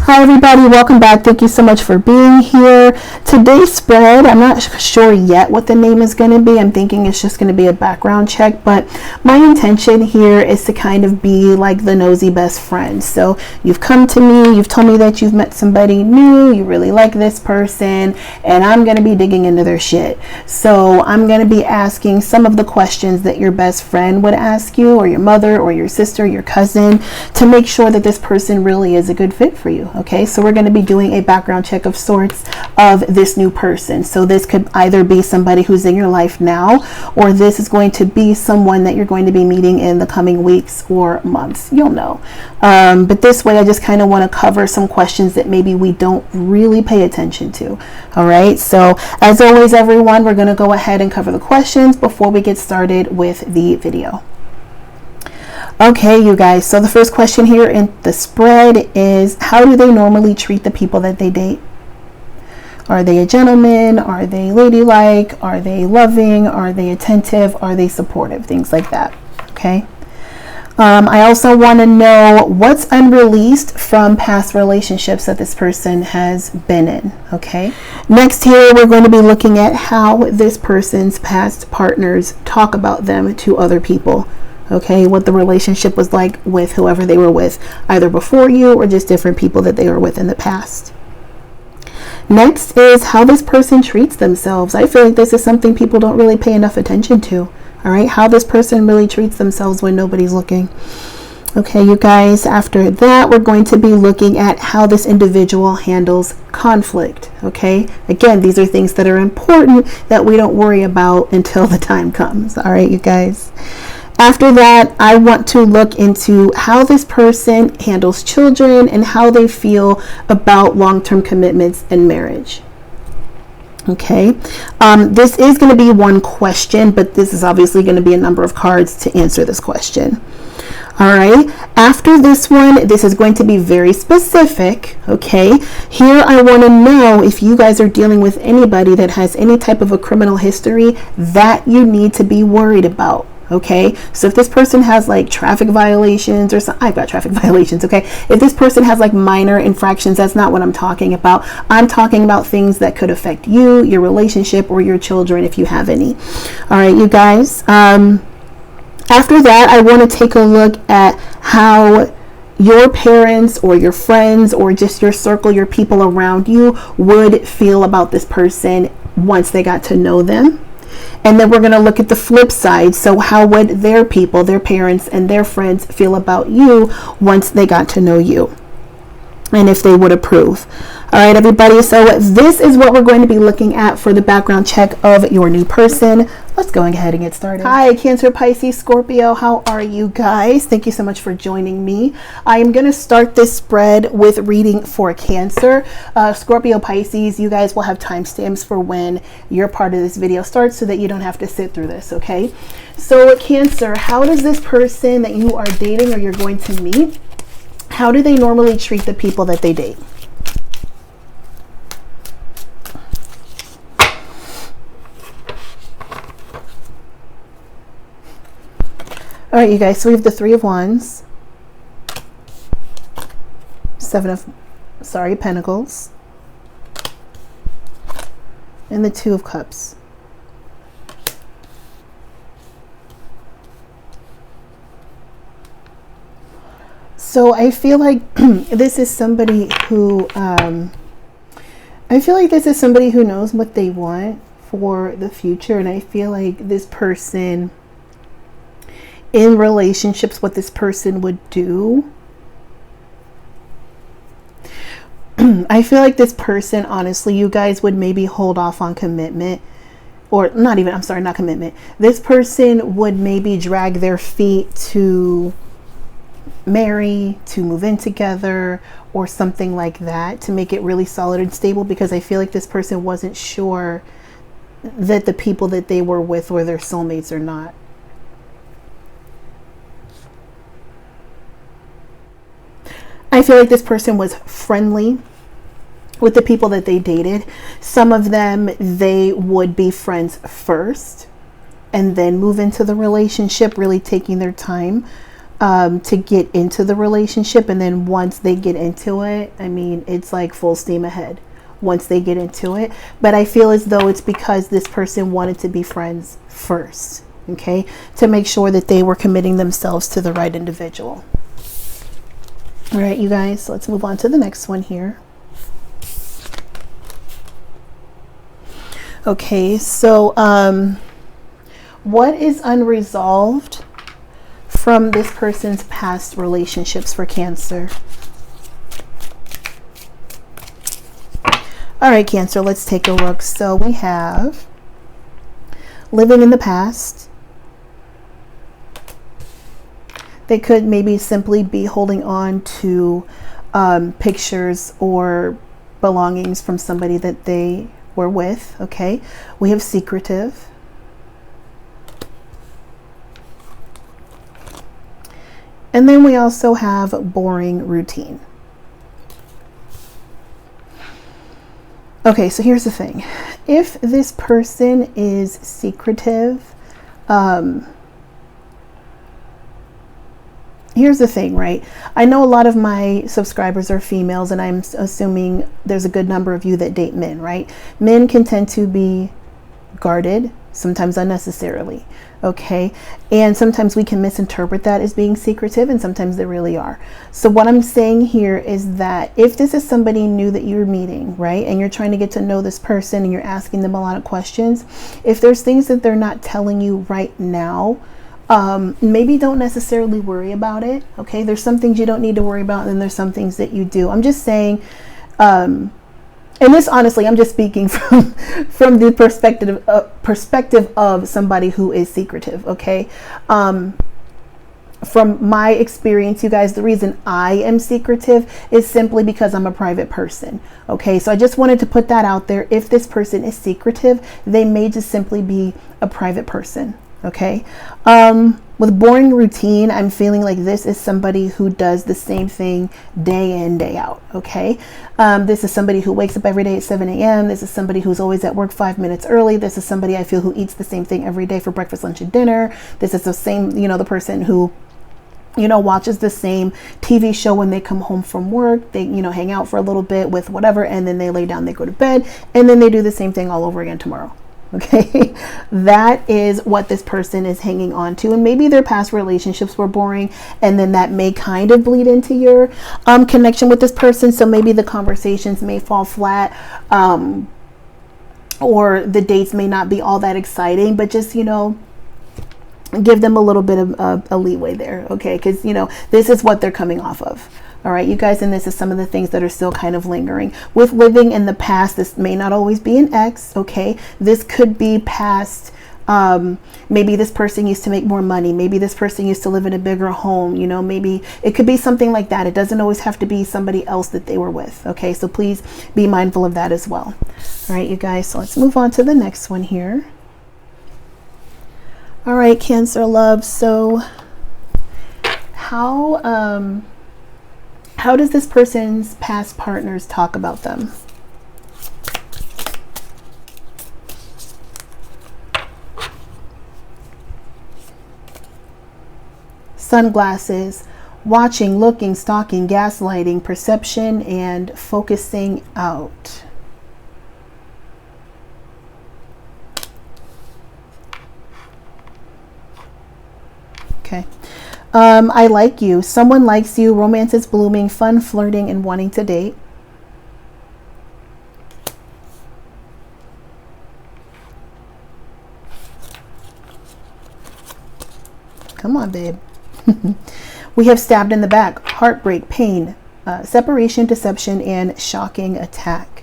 Hi everybody, welcome back. Thank you so much for being here. Today's spread, I'm not sure yet what the name is going to be. I'm thinking it's just going to be a background check, but my intention here is to kind of be like the nosy best friend. So you've come to me, you've told me that you've met somebody new, you really like this person, and I'm going to be digging into their shit. So I'm going to be asking some of the questions that your best friend would ask you, or your mother, or your sister, your cousin, to make sure that this person really is a good fit for you. Okay, so we're going to be doing a background check of sorts of this new person. So this could either be somebody who's in your life now, or this is going to be someone that you're going to be meeting in the coming weeks or months. You'll know. But this way, I just kind of want to cover some questions that maybe we don't really pay attention to. All right, so as always, everyone, we're going to go ahead and cover the questions before we get started with the video. Okay, you guys, so the first question here in the spread is, how do they normally treat the people that they date? Are they a gentleman? Are they ladylike? Are they loving? Are they attentive? Are they supportive? Things like that. Okay. I also want to know what's unreleased from past relationships that this person has been in. Okay. Next here, we're going to be looking at how this person's past partners talk about them to other people. Okay, what the relationship was like with whoever they were with, either before you or just different people that they were with in the past. Next is how this person treats themselves. I feel like this is something people don't really pay enough attention to. All right, how this person really treats themselves when nobody's looking. Okay, you guys, after that, we're going to be looking at how this individual handles conflict. Okay, again, these are things that are important that we don't worry about until the time comes. All right, you guys. After that, I want to look into how this person handles children and how they feel about long-term commitments and marriage. Okay, this is going to be one question, but this is obviously going to be a number of cards to answer this question. All right, after this one, this is going to be very specific. Okay, here I want to know if you guys are dealing with anybody that has any type of a criminal history that you need to be worried about. Okay, so if this person has like traffic violations or something, I've got traffic violations. Okay, if this person has like minor infractions, that's not what I'm talking about. I'm talking about things that could affect you, your relationship, or your children if you have any. All right, you guys. After that, I want to take a look at how your parents or your friends or just your circle, your people around you would feel about this person once they got to know them. And then we're going to look at the flip side. So how would their people, their parents and their friends feel about you once they got to know you? And if they would approve. All right, everybody. So this is what we're going to be looking at for the background check of your new person. Let's go ahead and get started. Hi, Cancer, Pisces, Scorpio. How are you guys? Thank you so much for joining me. I am going to start this spread with reading for Cancer. Scorpio, Pisces, you guys will have timestamps for when your part of this video starts so that you don't have to sit through this, okay? So Cancer, how does this person that you are dating or you're going to meet, how do they normally treat the people that they date? All right, you guys, so we have the Three of Wands, Pentacles, and the Two of Cups. So I feel like this is somebody who, knows what they want for the future. And I feel like this person, in relationships, what this person would do, I feel like this person, honestly, you guys would maybe hold off on commitment, or not commitment. This person would maybe drag their feet to marry, to move in together, or something like that, to make it really solid and stable, because I feel like this person wasn't sure that the people that they were with were their soulmates or not. I feel like this person was friendly. with the people that they dated. Some of them, they would be friends first and then move into the relationship, really taking their time to get into the relationship. And then once they get into it, I mean, it's like full steam ahead once they get into it. But I feel as though it's because this person wanted to be friends first, okay, to make sure that they were committing themselves to the right individual. All right, you guys, so let's move on to the next one here. Okay, so what is unresolved from this person's past relationships for Cancer? All right, Cancer, let's take a look. So we have living in the past. They could maybe simply be holding on to pictures or belongings from somebody that they were with. Okay, we have secretive. And then we also have boring routine. Okay, so here's the thing. If this person is secretive, here's the thing, right? I know a lot of my subscribers are females, and I'm assuming there's a good number of you that date men, right? Men can tend to be guarded, sometimes unnecessarily, okay? And sometimes we can misinterpret that as being secretive, and sometimes they really are. So what I'm saying here is that if this is somebody new that you're meeting, right, and you're trying to get to know this person and you're asking them a lot of questions, if there's things that they're not telling you right now, maybe don't necessarily worry about it. Okay, there's some things you don't need to worry about, and then there's some things that you do. I'm just saying, and this honestly, I'm just speaking from the perspective of somebody who is secretive. Okay, from my experience, you guys, the reason I am secretive is simply because I'm a private person. Okay, so I just wanted to put that out there. If this person is secretive, they may just simply be a private person. Okay, with boring routine, I'm feeling like this is somebody who does the same thing day in, day out. Okay, this is somebody who wakes up every day at 7 a.m. This is somebody who's always at work 5 minutes early. This is somebody I feel who eats the same thing every day for breakfast, lunch, and dinner. This is the same, the person who, watches the same TV show when they come home from work. They, hang out for a little bit with whatever, and then they lay down, they go to bed, and then they do the same thing all over again tomorrow. Okay, that is what this person is hanging on to. And maybe their past relationships were boring, and then that may kind of bleed into your connection with this person. So maybe the conversations may fall flat, or the dates may not be all that exciting, but just, give them a little bit of a leeway there. Okay, because, this is what they're coming off of. All right, you guys, and this is some of the things that are still kind of lingering. With living in the past, this may not always be an ex, okay? This could be past, maybe this person used to make more money. Maybe this person used to live in a bigger home, maybe it could be something like that. It doesn't always have to be somebody else that they were with, okay? So please be mindful of that as well. All right, you guys, so let's move on to the next one here. All right, Cancer love. So how does this person's past partners talk about them? Sunglasses, watching, looking, stalking, gaslighting, perception, and focusing out. Okay. I like you. Someone likes you. Romance is blooming. Fun, flirting, and wanting to date. Come on, babe. We have stabbed in the back. Heartbreak, pain, separation, deception, and shocking attack.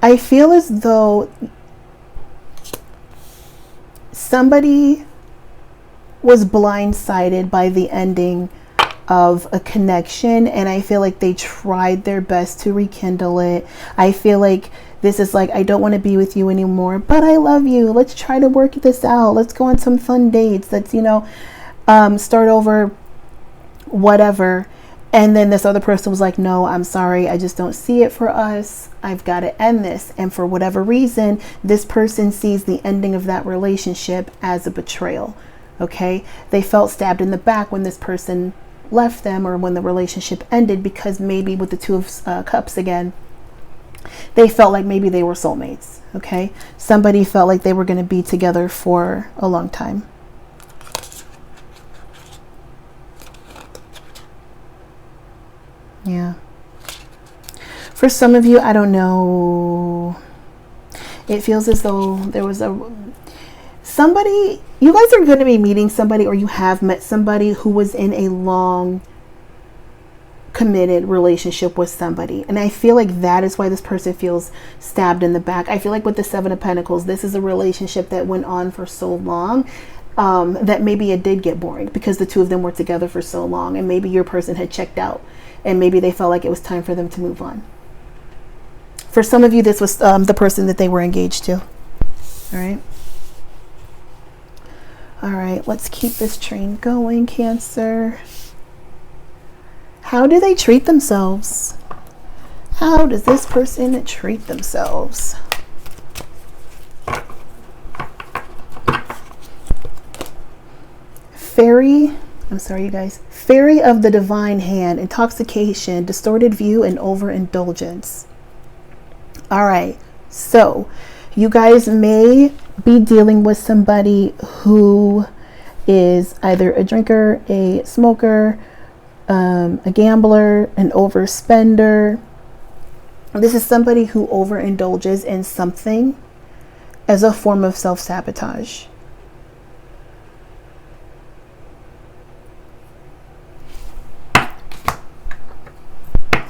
I feel as though somebody was blindsided by the ending of a connection, and I feel like they tried their best to rekindle it. I feel like this is like, I don't want to be with you anymore, but I love you. Let's try to work this out. Let's go on some fun dates. Let's, start over, whatever. And then this other person was like, no, I'm sorry, I just don't see it for us. I've got to end this. And for whatever reason, this person sees the ending of that relationship as a betrayal. Okay. They felt stabbed in the back when this person left them, or when the relationship ended, because maybe with the Two of Cups again, they felt like maybe they were soulmates. Okay. Somebody felt like they were going to be together for a long time. Yeah. For some of you, I don't know. It feels as though there was somebody, you guys are going to be meeting somebody, or you have met somebody who was in a long committed relationship with somebody. And I feel like that is why this person feels stabbed in the back. I feel like with the Seven of Pentacles, this is a relationship that went on for so long that maybe it did get boring, because the two of them were together for so long, and maybe your person had checked out, and maybe they felt like it was time for them to move on. For some of you, this was the person that they were engaged to. All right. All right, let's keep this train going, Cancer. How do they treat themselves? How does this person treat themselves? Fairy, I'm sorry, you guys. Fairy of the divine hand, intoxication, distorted view, and overindulgence. All right, so you guys may be dealing with somebody who is either a drinker, a smoker, a gambler, an overspender. This is somebody who overindulges in something as a form of self-sabotage.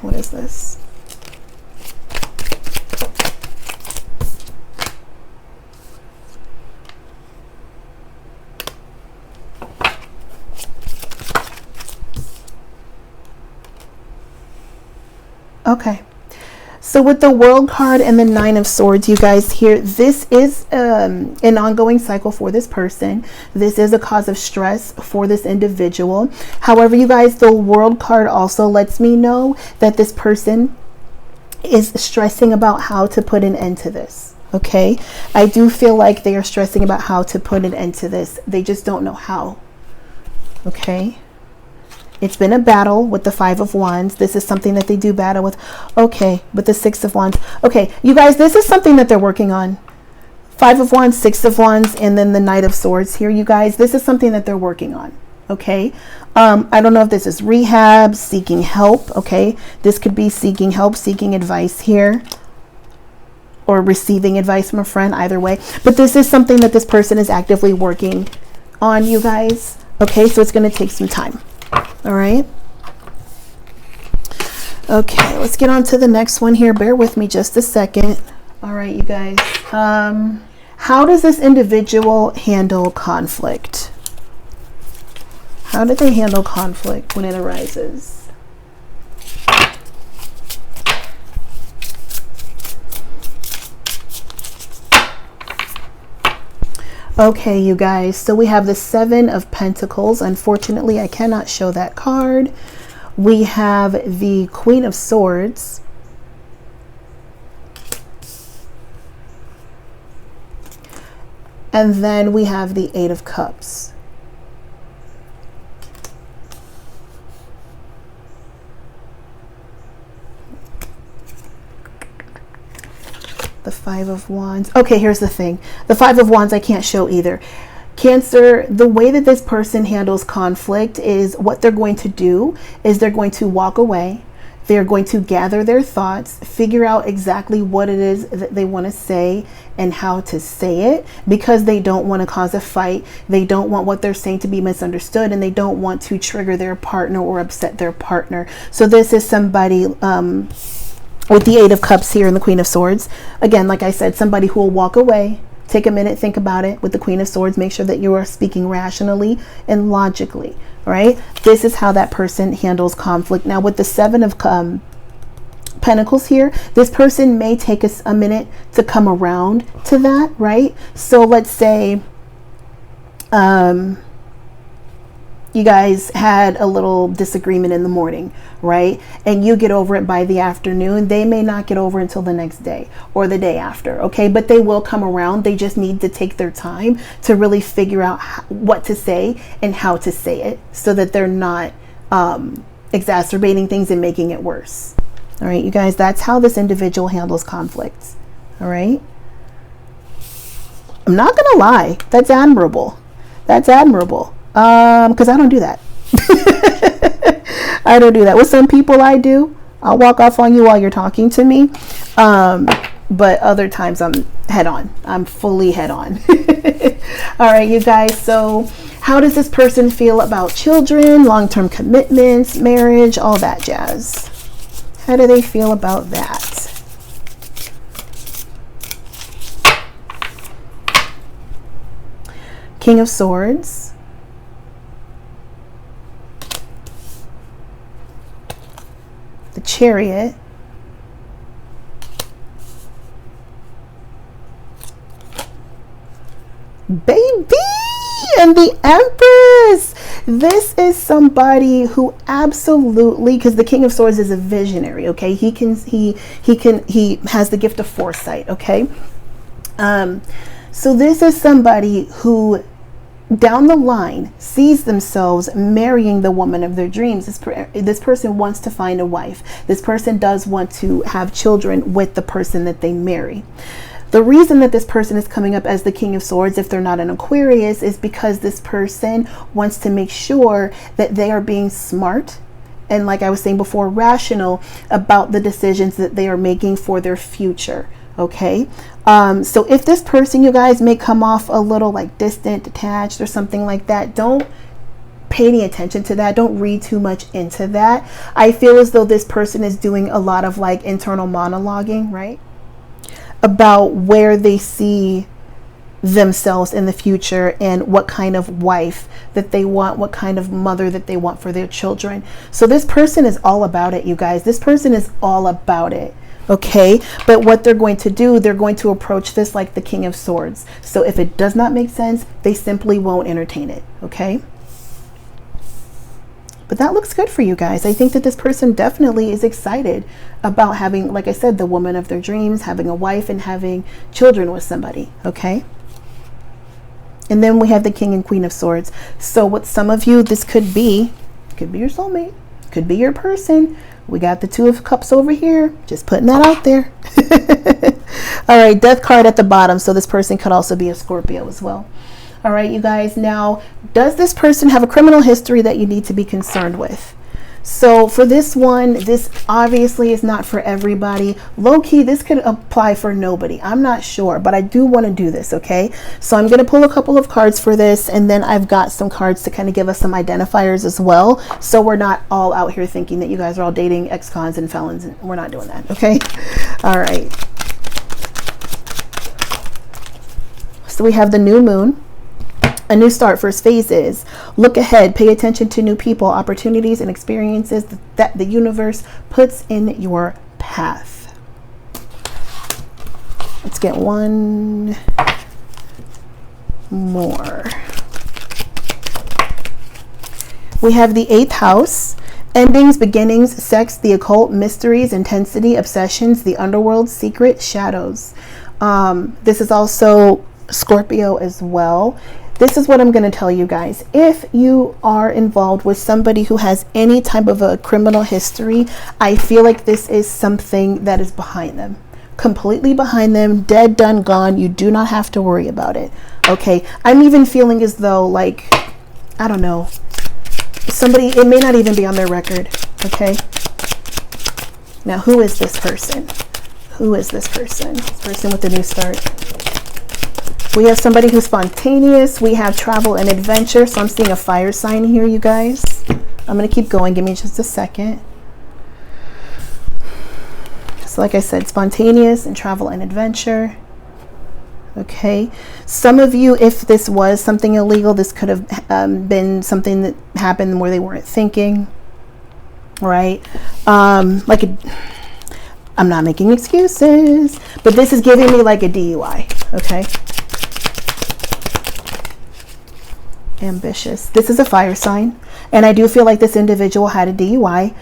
What is this? Okay, so with the World card and the Nine of Swords, you guys here, this is an ongoing cycle for this person. This is a cause of stress for this individual. However, you guys, the World card also lets me know that this person is stressing about how to put an end to this. Okay, I do feel like they are stressing about how to put an end to this. They just don't know how. Okay. It's been a battle with the Five of Wands. This is something that they do battle with. Okay, with the Six of Wands. Okay, you guys, this is something that they're working on. Five of Wands, Six of Wands, and then the Knight of Swords here, you guys. This is something that they're working on. Okay, I don't know if this is rehab, seeking help. Okay, this could be seeking help, seeking advice here, or receiving advice from a friend, either way. But this is something that this person is actively working on, you guys. Okay, so it's going to take some time. All right. Okay, let's get on to the next one here. Bear with me just a second. All right, you guys. How does this individual handle conflict? How do they handle conflict when it arises? Okay, you guys, so we have the Seven of Pentacles. Unfortunately, I cannot show that card. We have the Queen of Swords. And then we have the Eight of Cups. The Five of Wands. Okay, here's the thing. The Five of Wands I can't show either. Cancer, the way that this person handles conflict is what they're going to do is they're going to walk away. They're going to gather their thoughts, figure out exactly what it is that they want to say and how to say it, because they don't want to cause a fight. They don't want what they're saying to be misunderstood, and they don't want to trigger their partner or upset their partner. So this is somebody with the Eight of Cups here and the Queen of Swords. Again, like I said, somebody who will walk away, take a minute, think about it. With the Queen of Swords, make sure that you are speaking rationally and logically, right? This is how that person handles conflict. Now, with the Seven of Pentacles here, this person may take us a minute to come around to that, right? So let's say you guys had a little disagreement in the morning, right? And you get over it by the afternoon. They may not get over until the next day or the day after, okay? But they will come around. They just need to take their time to really figure out what to say and how to say it so that they're not exacerbating things and making it worse. All right, you guys, that's how this individual handles conflicts. All right. I'm not gonna lie, that's admirable. That's admirable. Because I don't do that. I don't do that. With some people I do. I'll walk off on you while you're talking to me. But other times I'm head on. I'm fully head on. All right, you guys. So how does this person feel about children, long-term commitments, marriage, all that jazz? How do they feel about that? King of Swords. The Chariot. Baby! And the Empress. This is somebody who absolutely, because the King of Swords is a visionary, okay? He has the gift of foresight, okay? So this is somebody who down the line sees themselves marrying the woman of their dreams. This person wants to find a wife. This person does want to have children with the person that they marry. The reason that this person is coming up as the King of Swords, if they're not an Aquarius, is because this person wants to make sure that they are being smart and, like I was saying before, rational about the decisions that they are making for their future. Okay. So if this person, you guys, may come off a little like distant, detached or something like that, don't pay any attention to that. Don't read too much into that. I feel as though this person is doing a lot of like internal monologuing, right? About where they see themselves in the future and what kind of wife that they want, what kind of mother that they want for their children. So this person is all about it, you guys. This person is all about it. Okay, but what they're going to do, they're going to approach this like the King of Swords. So if it does not make sense, they simply won't entertain it. Okay, but that looks good for you guys. I think that this person definitely is excited about having, like I said, the woman of their dreams, having a wife and having children with somebody. Okay, and then we have the King and Queen of Swords. So with some of you, this could be your soulmate, could be your person. We got the Two of Cups over here. Just putting that out there. All right, Death card at the bottom. So this person could also be a Scorpio as well. All right, you guys. Now, does this person have a criminal history that you need to be concerned with? So for this one, this obviously is not for everybody. Low key, this could apply for nobody. I'm not sure, but I do want to do this, okay? So I'm going to pull a couple of cards for this, and then I've got some cards to kind of give us some identifiers as well. So we're not all out here thinking that you guys are all dating ex-cons and felons. And we're not doing that, okay? All right. So we have the new moon. A new start, first phases. Look ahead, pay attention to new people, opportunities, and experiences that the universe puts in your path. Let's get one more. We have the 8th house. Endings, beginnings, sex, the occult, mysteries, intensity, obsessions, the underworld, secret, shadows. This is also Scorpio as well. This is what I'm going to tell you guys. If you are involved with somebody who has any type of a criminal history, I feel like this is something that is behind them. Completely behind them, dead, done, gone. You do not have to worry about it. Okay. I'm even feeling as though, like, I don't know, somebody, it may not even be on their record. Okay. Now, who is this person? Who is this person? This person with the new start. We have somebody who's spontaneous. We have travel and adventure. So I'm seeing a fire sign here, you guys. I'm going to keep going. Give me just a second. So like I said, spontaneous and travel and adventure. Okay. Some of you, if this was something illegal, this could have been something that happened where they weren't thinking. Right? I'm not making excuses, but this is giving me like a DUI. Okay. ambitious. This is a fire sign, and I do feel like this individual had a DUI,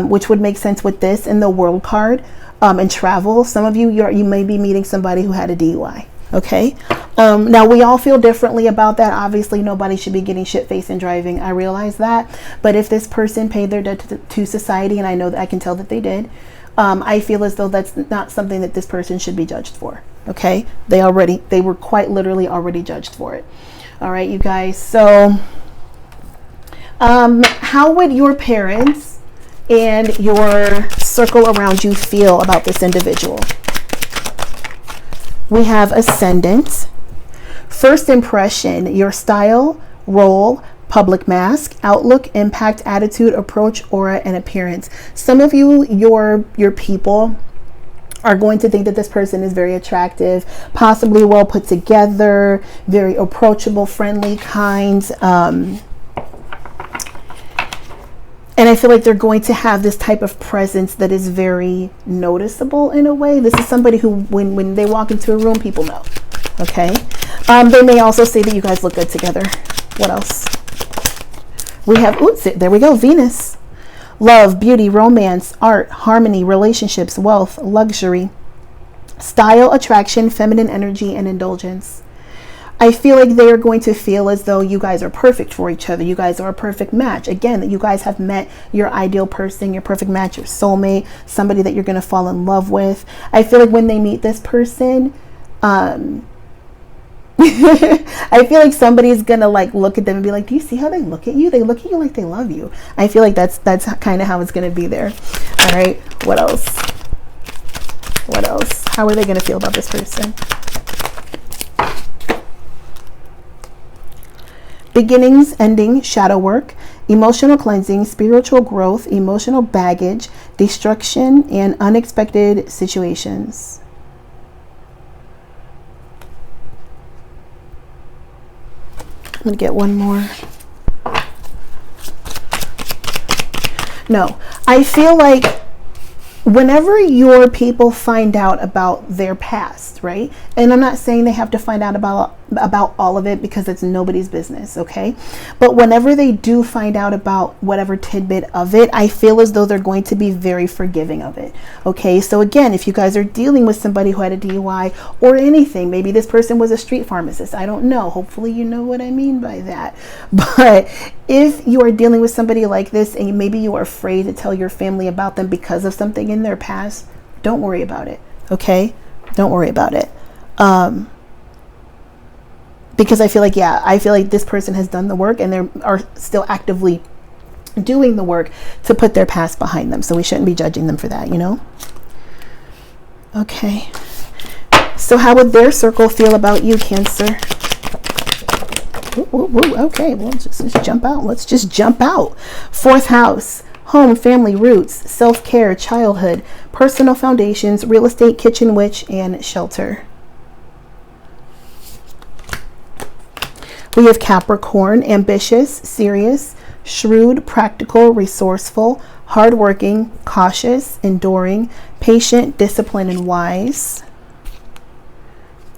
which would make sense with this in the world card, and travel. Some of you, you may be meeting somebody who had a DUI. Okay. Now we all feel differently about that. Obviously nobody should be getting shit-faced and driving. I realize that, but if this person paid their debt to society, and I know that I can tell that they did, I feel as though that's not something that this person should be judged for. Okay. They were quite literally already judged for it. All right, you guys. So, how would your parents and your circle around you feel about this individual? We have ascendant, first impression, your style, role, public mask, outlook, impact, attitude, approach, aura, and appearance. Some of you, your people are going to think that this person is very attractive, possibly well put together, very approachable, friendly, kind. And I feel like they're going to have this type of presence that is very noticeable in a way. This is somebody who, when they walk into a room, people know. Okay. They may also say that you guys look good together. What else? We have, there we go, Venus. Love, beauty, romance, art, harmony, relationships, wealth, luxury, style, attraction, feminine energy, and indulgence. I feel like they are going to feel as though you guys are perfect for each other. You guys are a perfect match. Again, that you guys have met your ideal person, your perfect match, your soulmate, somebody that you're going to fall in love with. I feel like when they meet this person, I feel like somebody's going to like look at them and be like, do you see how they look at you? They look at you like they love you. I feel like that's kind of how it's going to be there. All right. What else? What else? How are they going to feel about this person? Beginnings, ending, shadow work, emotional cleansing, spiritual growth, emotional baggage, destruction, and unexpected situations. I'm going to get one more. No, I feel like whenever your people find out about their past, right? And I'm not saying they have to find out about all of it, because it's nobody's business, okay? But whenever they do find out about whatever tidbit of it, I feel as though they're going to be very forgiving of it, okay? So again, if you guys are dealing with somebody who had a DUI or anything, maybe this person was a street pharmacist, I don't know. Hopefully you know what I mean by that. But if you are dealing with somebody like this and maybe you are afraid to tell your family about them because of something in their past, don't worry about it, okay? Don't worry about it. Because I feel like, this person has done the work and they are still actively doing the work to put their past behind them. So we shouldn't be judging them for that, you know? Okay. So how would their circle feel about you, Cancer? Ooh, okay, well, let's jump out. Let's just jump out. Fourth house. Home, family, roots, self-care, childhood, personal foundations, real estate, kitchen witch, and shelter. We have Capricorn, ambitious, serious, shrewd, practical, resourceful, hardworking, cautious, enduring, patient, disciplined, and wise.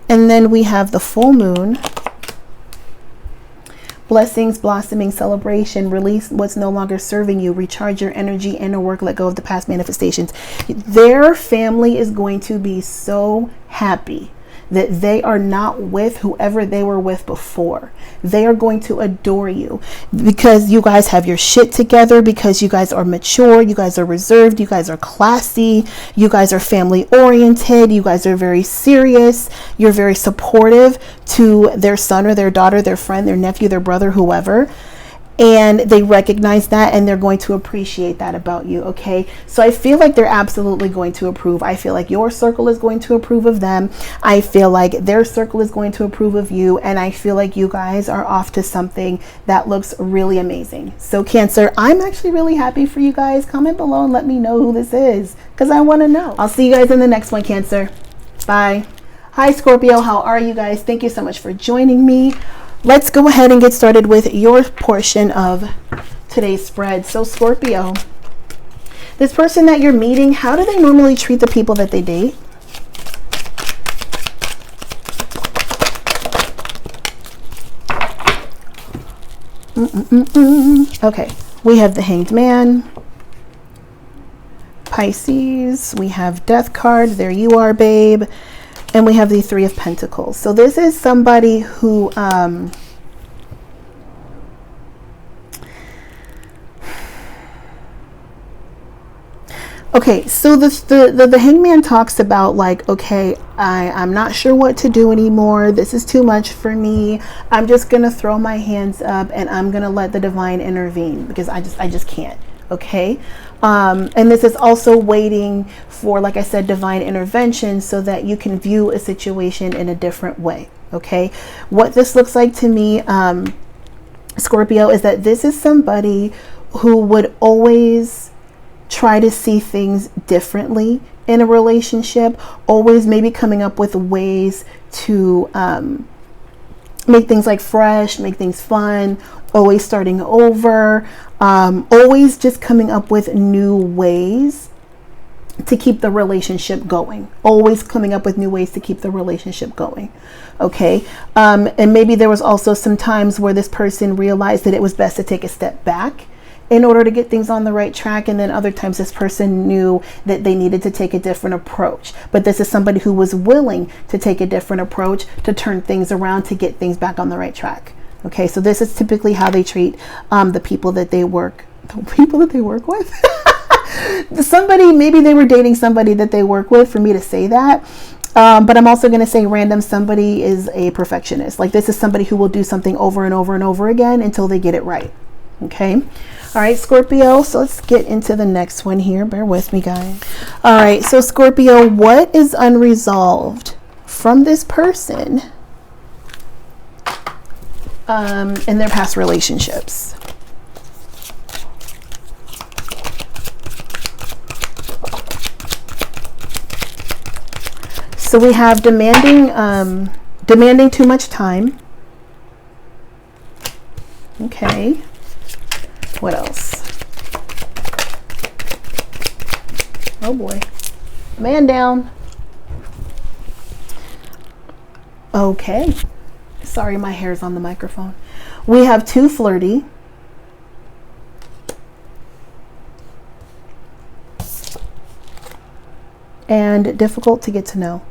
And then we have the full moon. Blessings, blossoming, celebration, release what's no longer serving you, recharge your energy, inner work, let go of the past manifestations. Their family is going to be so happy that they are not with whoever they were with before. They are going to adore you because you guys have your shit together, because you guys are mature, you guys are reserved, you guys are classy, you guys are family oriented, you guys are very serious, you're very supportive to their son or their daughter, their friend, their nephew, their brother, whoever. And they recognize that and they're going to appreciate that about you, okay? So I feel like they're absolutely going to approve. I feel like your circle is going to approve of them. I feel like their circle is going to approve of you. And I feel like you guys are off to something that looks really amazing. So Cancer, I'm actually really happy for you guys. Comment below and let me know who this is, because I want to know. I'll see you guys in the next one, Cancer. Bye. Hi, Scorpio. How are you guys? Thank you so much for joining me. Let's go ahead and get started with your portion of today's spread. So Scorpio, this person that you're meeting, how do they normally treat the people that they date? Okay, we have the Hanged Man, Pisces, we have Death card, there you are, babe, and we have the Three of Pentacles. So this is somebody who okay, so the Hangman talks about like, okay, I'm not sure what to do anymore. This is too much for me. I'm just gonna throw my hands up and I'm gonna let the divine intervene because I just can't. Okay, and this is also waiting for, like I said, divine intervention so that you can view a situation in a different way. Okay, what this looks like to me, Scorpio, is that this is somebody who would always try to see things differently in a relationship, always maybe coming up with ways to make things like fresh, make things fun, always starting over, always just coming up with new ways to keep the relationship going, always coming up with new ways to keep the relationship going. Okay, and maybe there was also some times where this person realized that it was best to take a step back in order to get things on the right track, and then other times this person knew that they needed to take a different approach. But this is somebody who was willing to take a different approach to turn things around, to get things back on the right track. Okay, so this is typically how they treat the people that they work with. Somebody, maybe they were dating somebody that they work with, for me to say that. But I'm also going to say random somebody is a perfectionist. Like, this is somebody who will do something over and over and over again until they get it right. Okay. All right, Scorpio. So let's get into the next one here. Bear with me, guys. All right. So Scorpio, what is unresolved from this person in their past relationships? So we have demanding too much time. Okay. What else? Oh boy. Man down. Okay. Sorry, my hair's on the microphone. We have too flirty. And difficult to get to know.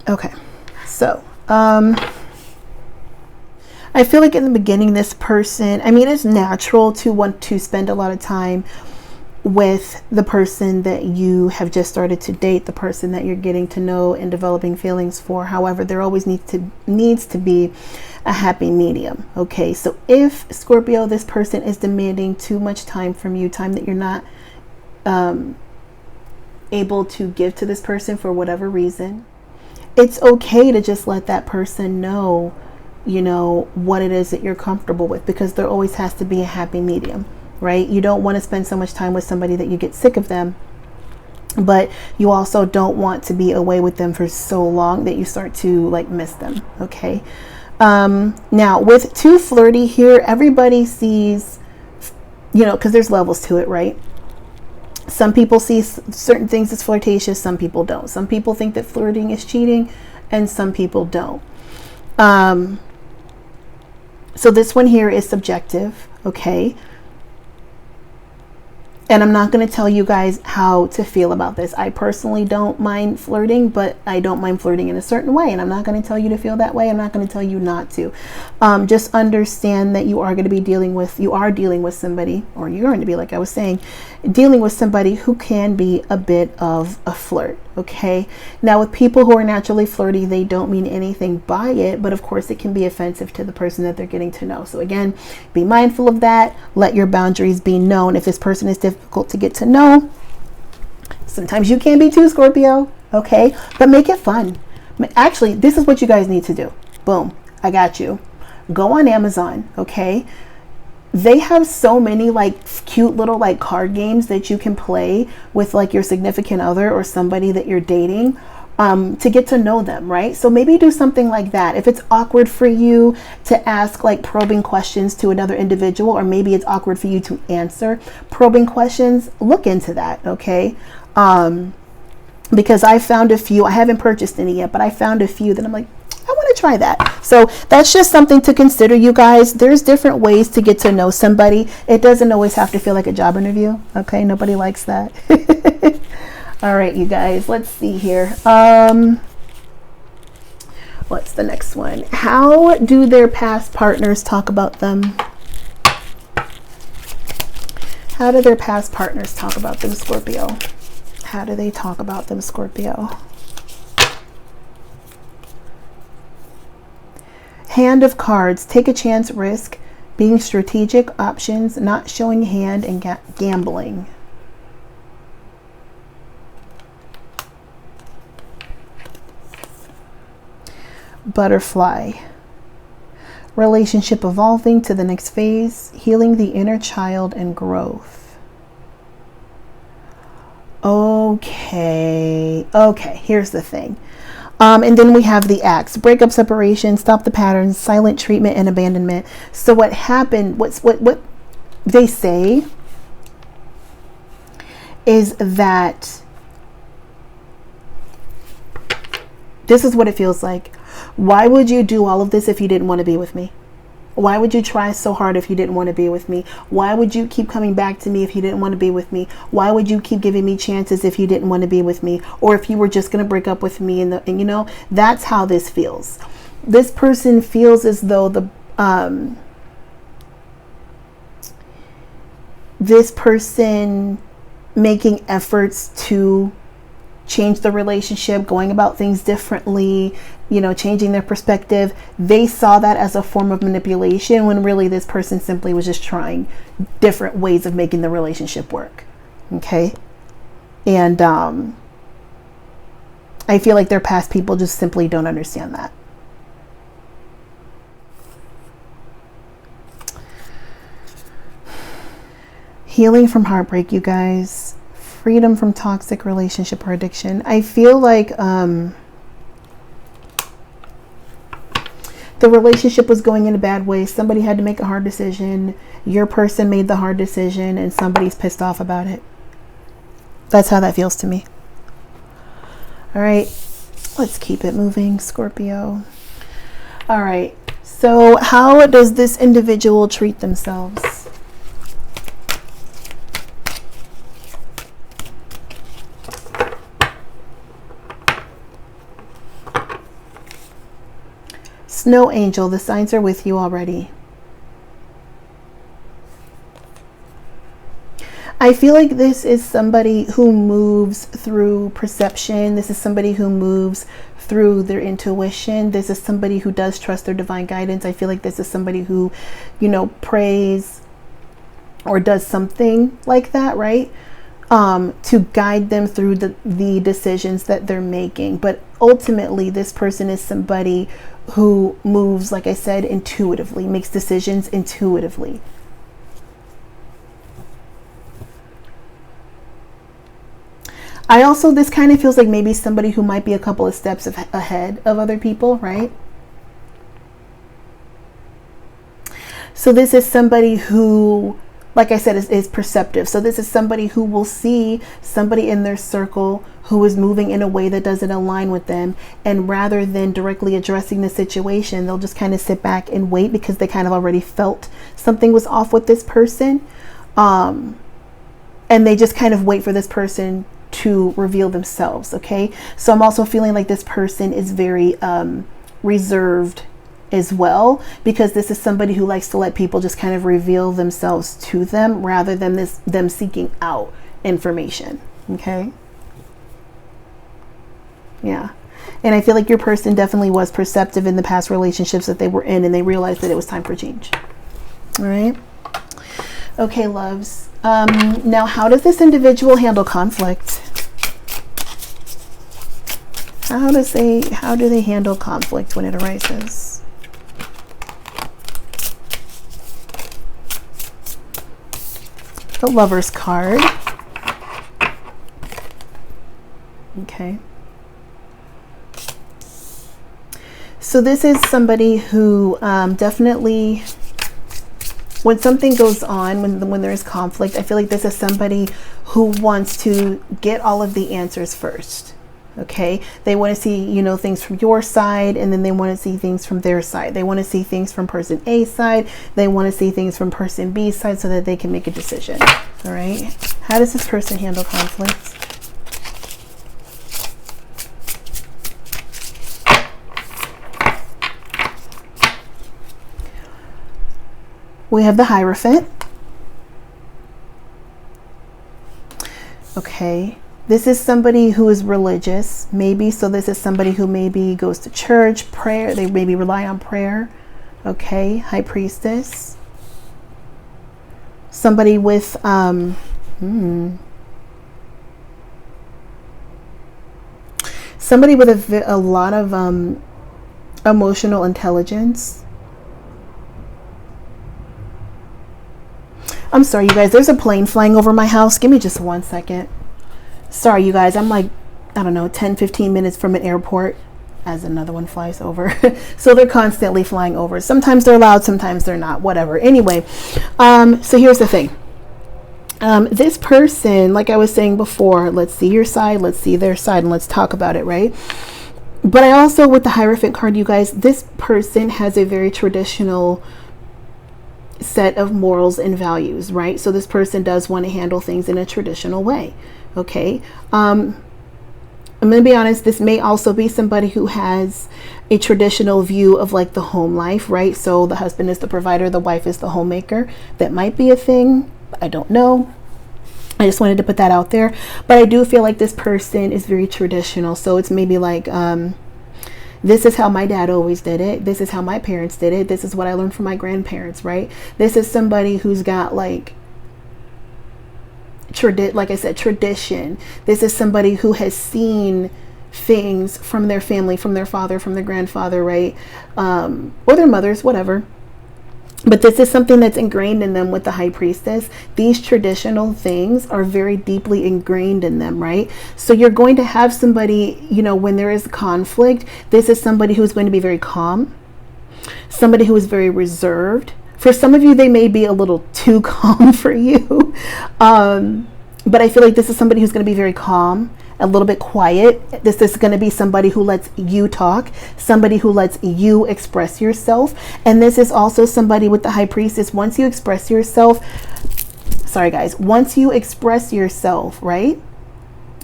Okay. So, I feel like in the beginning, this person, I mean, it's natural to want to spend a lot of time with the person that you have just started to date, the person that you're getting to know and developing feelings for. However, there always needs to be a happy medium. Okay, so if Scorpio, this person is demanding too much time from you, time that you're not able to give to this person for whatever reason, it's okay to just let that person know, you know, what it is that you're comfortable with, because there always has to be a happy medium, right? You don't want to spend so much time with somebody that you get sick of them, but you also don't want to be away with them for so long that you start to like miss them. Okay. Now with too flirty here, everybody sees, you know, because there's levels to it, right? Some people see certain things as flirtatious, some people don't. Some people think that flirting is cheating, and some people don't. So this one here is subjective, okay? And I'm not going to tell you guys how to feel about this. I personally don't mind flirting, but I don't mind flirting in a certain way. And I'm not going to tell you to feel that way. I'm not going to tell you not to. Just understand that you are going to be dealing with somebody, or you're going to be, like I was saying, dealing with somebody who can be a bit of a flirt. Okay. Now with people who are naturally flirty, they don't mean anything by it, but of course it can be offensive to the person that they're getting to know. So again, be mindful of that. Let your boundaries be known. If this person is difficult to get to know, sometimes you can be too, Scorpio. Okay. But make it fun. Actually, this is what you guys need to do. Boom. I got you. Go on Amazon. Okay. They have so many like cute little like card games that you can play with like your significant other or somebody that you're dating to get to know them, right? So maybe do something like that. If it's awkward for you to ask like probing questions to another individual, or maybe it's awkward for you to answer probing questions, look into that, okay? Because I found a few, I haven't purchased any yet, but I found a few that I'm like, try that. So that's just something to consider, you guys. There's different ways to get to know somebody. It doesn't always have to feel like a job interview. Okay, nobody likes that. All right, you guys, let's see here. What's the next one? How do their past partners talk about them? How do their past partners talk about them, Scorpio? How do they talk about them, Scorpio? Hand of Cards. Take a chance, risk, being strategic, options, not showing hand, and gambling. Butterfly. Relationship evolving to the next phase, healing the inner child and growth. Okay, here's the thing. And then we have the Axe. Breakup, separation, stop the patterns, silent treatment, and abandonment. So what happened, what they say is that this is what it feels like. Why would you do all of this if you didn't want to be with me? Why would you try so hard if you didn't want to be with me? Why would you keep coming back to me if you didn't want to be with me? Why would you keep giving me chances if you didn't want to be with me? Or if you were just going to break up with me? And you know, that's how this feels. This person feels as though this person making efforts to change the relationship, going about things differently, you know, changing their perspective. They saw that as a form of manipulation when really this person simply was just trying different ways of making the relationship work. Okay. And I feel like their past people just simply don't understand that. Healing from heartbreak, you guys. Freedom from toxic relationship or addiction. I feel like the relationship was going in a bad way. Somebody had to make a hard decision. Your person made the hard decision and somebody's pissed off about it. That's how that feels to me. All right, let's keep it moving, Scorpio. All right, so how does this individual treat themselves? Snow Angel, the signs are with you already. I feel like this is somebody who moves through perception. This is somebody who moves through their intuition. This is somebody who does trust their divine guidance. I feel like this is somebody who, you know, prays or does something like that, right? To guide them through the decisions that they're making. But ultimately, this person is somebody who moves, like I said, intuitively, makes decisions intuitively. I also, this kind of feels like maybe somebody who might be a couple of steps ahead of other people, right? So this is somebody who, like I said, is perceptive. So this is somebody who will see somebody in their circle who is moving in a way that doesn't align with them. And rather than directly addressing the situation, they'll just kind of sit back and wait because they kind of already felt something was off with this person. And they just kind of wait for this person to reveal themselves. Okay. So I'm also feeling like this person is very reserved as well, because this is somebody who likes to let people just kind of reveal themselves to them rather than them seeking out information. Okay. Yeah. And I feel like your person definitely was perceptive in the past relationships that they were in, and they realized that it was time for change. All right. Okay, loves. Now, how does this individual handle conflict? How do they handle conflict when it arises? The Lover's card. Okay. So this is somebody who definitely, when something goes on, when there is conflict, I feel like this is somebody who wants to get all of the answers first. Okay, they want to see, you know, things from your side, and then they want to see things from their side. They want to see things from person A side. They want to see things from person B side so that they can make a decision. All right, how does this person handle conflict? We have the Hierophant. Okay. This is somebody who is religious, maybe. So this is somebody who maybe goes to church, prayer. They maybe rely on prayer. Okay, High Priestess. Somebody with somebody with a lot of emotional intelligence. I'm sorry, you guys. There's a plane flying over my house. Give me just 1 second. Sorry, you guys, I'm like, I don't know, 10, 15 minutes from an airport as another one flies over. So they're constantly flying over. Sometimes they're loud, sometimes they're not, whatever. Anyway, so here's the thing. This person, like I was saying before, let's see your side, let's see their side, and let's talk about it, right? But I also, with the Hierophant card, you guys, this person has a very traditional set of morals and values, right? So this person does want to handle things in a traditional way. Okay, I'm going to be honest, this may also be somebody who has a traditional view of like the home life, right? So the husband is the provider, the wife is the homemaker. That might be a thing. I don't know. I just wanted to put that out there. But I do feel like this person is very traditional. So it's maybe like, this is how my dad always did it. This is how my parents did it. This is what I learned from my grandparents, right? This is somebody who's got like, like I said, tradition. This is somebody who has seen things from their family, from their father, from their grandfather, right? Or their mothers, whatever. But this is something that's ingrained in them with the High Priestess. These traditional things are very deeply ingrained in them, right? So you're going to have somebody, you know, when there is conflict, this is somebody who's going to be very calm, somebody who is very reserved. For some of you, they may be a little too calm for you. But I feel like this is somebody who's going to be very calm, a little bit quiet. This is going to be somebody who lets you talk, somebody who lets you express yourself. And this is also somebody with the High Priestess. Once you express yourself, sorry guys, once you express yourself, right?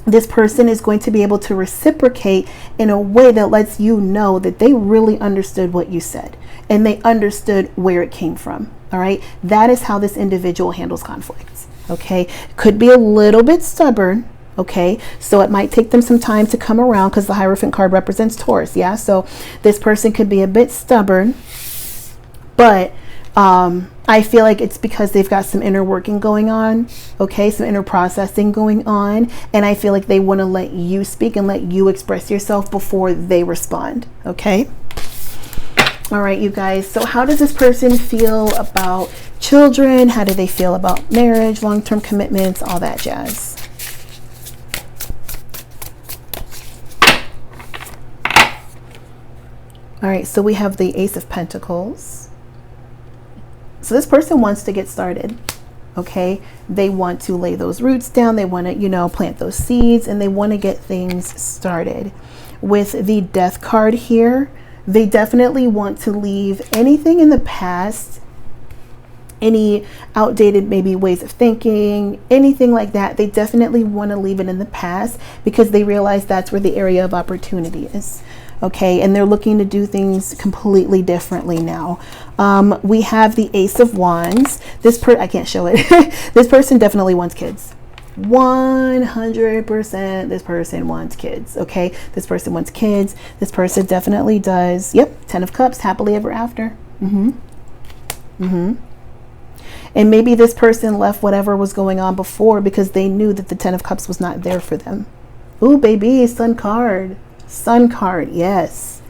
This person is going to be able to reciprocate in a way that lets you know that they really understood what you said and they understood where it came from. All right. That is how this individual handles conflicts. Okay. Could be a little bit stubborn. Okay. So it might take them some time to come around because the Hierophant card represents Taurus. Yeah. So this person could be a bit stubborn, but I feel like it's because they've got some inner working going on, okay, some inner processing going on, and I feel like they want to let you speak and let you express yourself before they respond, okay? All right, you guys, so how does this person feel about children? How do they feel about marriage, long-term commitments, all that jazz? All right, so we have the Ace of Pentacles. So this person wants to get started, okay? They want to lay those roots down. They want to, you know, plant those seeds, and they want to get things started. With the Death card here, they definitely want to leave anything in the past, any outdated maybe ways of thinking, anything like that. They definitely want to leave it in the past because they realize that's where the area of opportunity is. Okay, and they're looking to do things completely differently now. We have the Ace of Wands. I can't show it. This person definitely wants kids. 100% this person wants kids. Okay, this person wants kids. This person definitely does. Yep, 10 of Cups, happily ever after. And maybe this person left whatever was going on before because they knew that the 10 of Cups was not there for them. Ooh, baby, Sun card. Sun card, yes.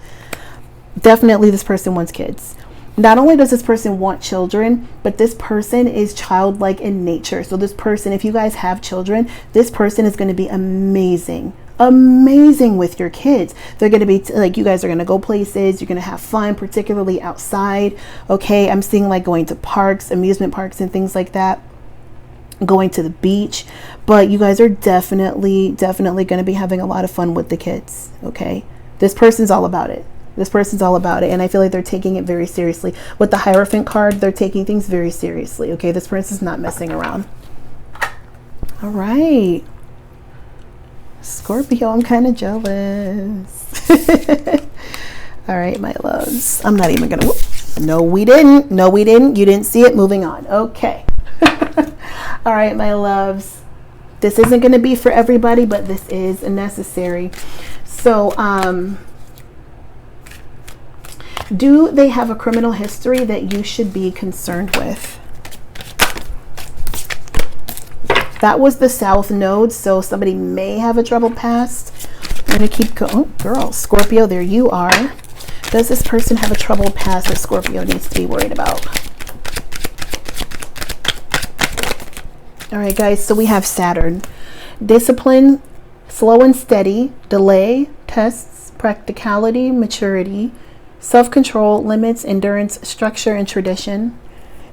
Definitely this person wants kids. Not only does this person want children, but this person is childlike in nature. So this person, if you guys have children, this person is going to be amazing. Amazing with your kids. They're going to be like, you guys are going to go places. You're going to have fun, particularly outside. Okay, I'm seeing like going to parks, amusement parks and things like that. going to the beach, but you guys are definitely going to be having a lot of fun with the kids. Okay, this person's all about it. This person's all about it, and I feel like they're taking it very seriously. With the Hierophant card, they're taking things very seriously. Okay, this person's not messing around. All right, Scorpio, I'm kind of jealous. All right, my loves, I'm not even gonna, no we didn't, you didn't see it. Moving on. Okay. All right, my loves, this isn't going to be for everybody, but this is necessary. So do they have a criminal history that you should be concerned with? That was the South Node, so somebody may have a troubled past. I'm going to keep going. Oh, girl, Scorpio, there you are. Does this person have a troubled past that Scorpio needs to be worried about? All right, guys, so we have Saturn. Discipline, slow and steady, delay, tests, practicality, maturity, self-control, limits, endurance, structure, and tradition.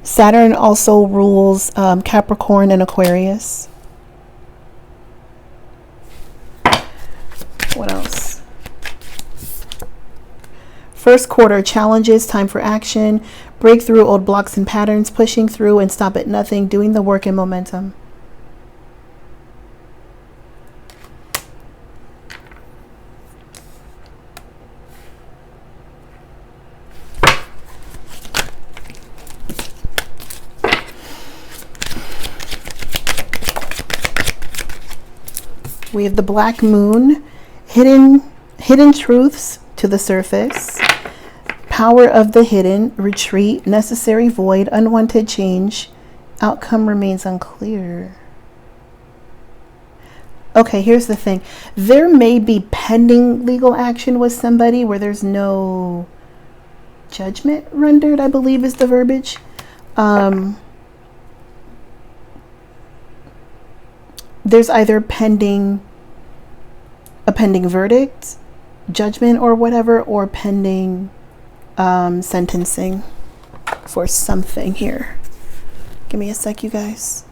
Saturn also rules Capricorn and Aquarius. What else? First quarter, challenges, time for action, break through old blocks and patterns, pushing through and stop at nothing, doing the work and momentum. We have the Black Moon, hidden truths to the surface, power of the hidden, retreat, necessary void, unwanted change, outcome remains unclear. Okay, here's the thing. There may be pending legal action with somebody where there's no judgment rendered, I believe is the verbiage. There's either a pending verdict, judgment or whatever, or pending sentencing for something here. Give me a sec, you guys.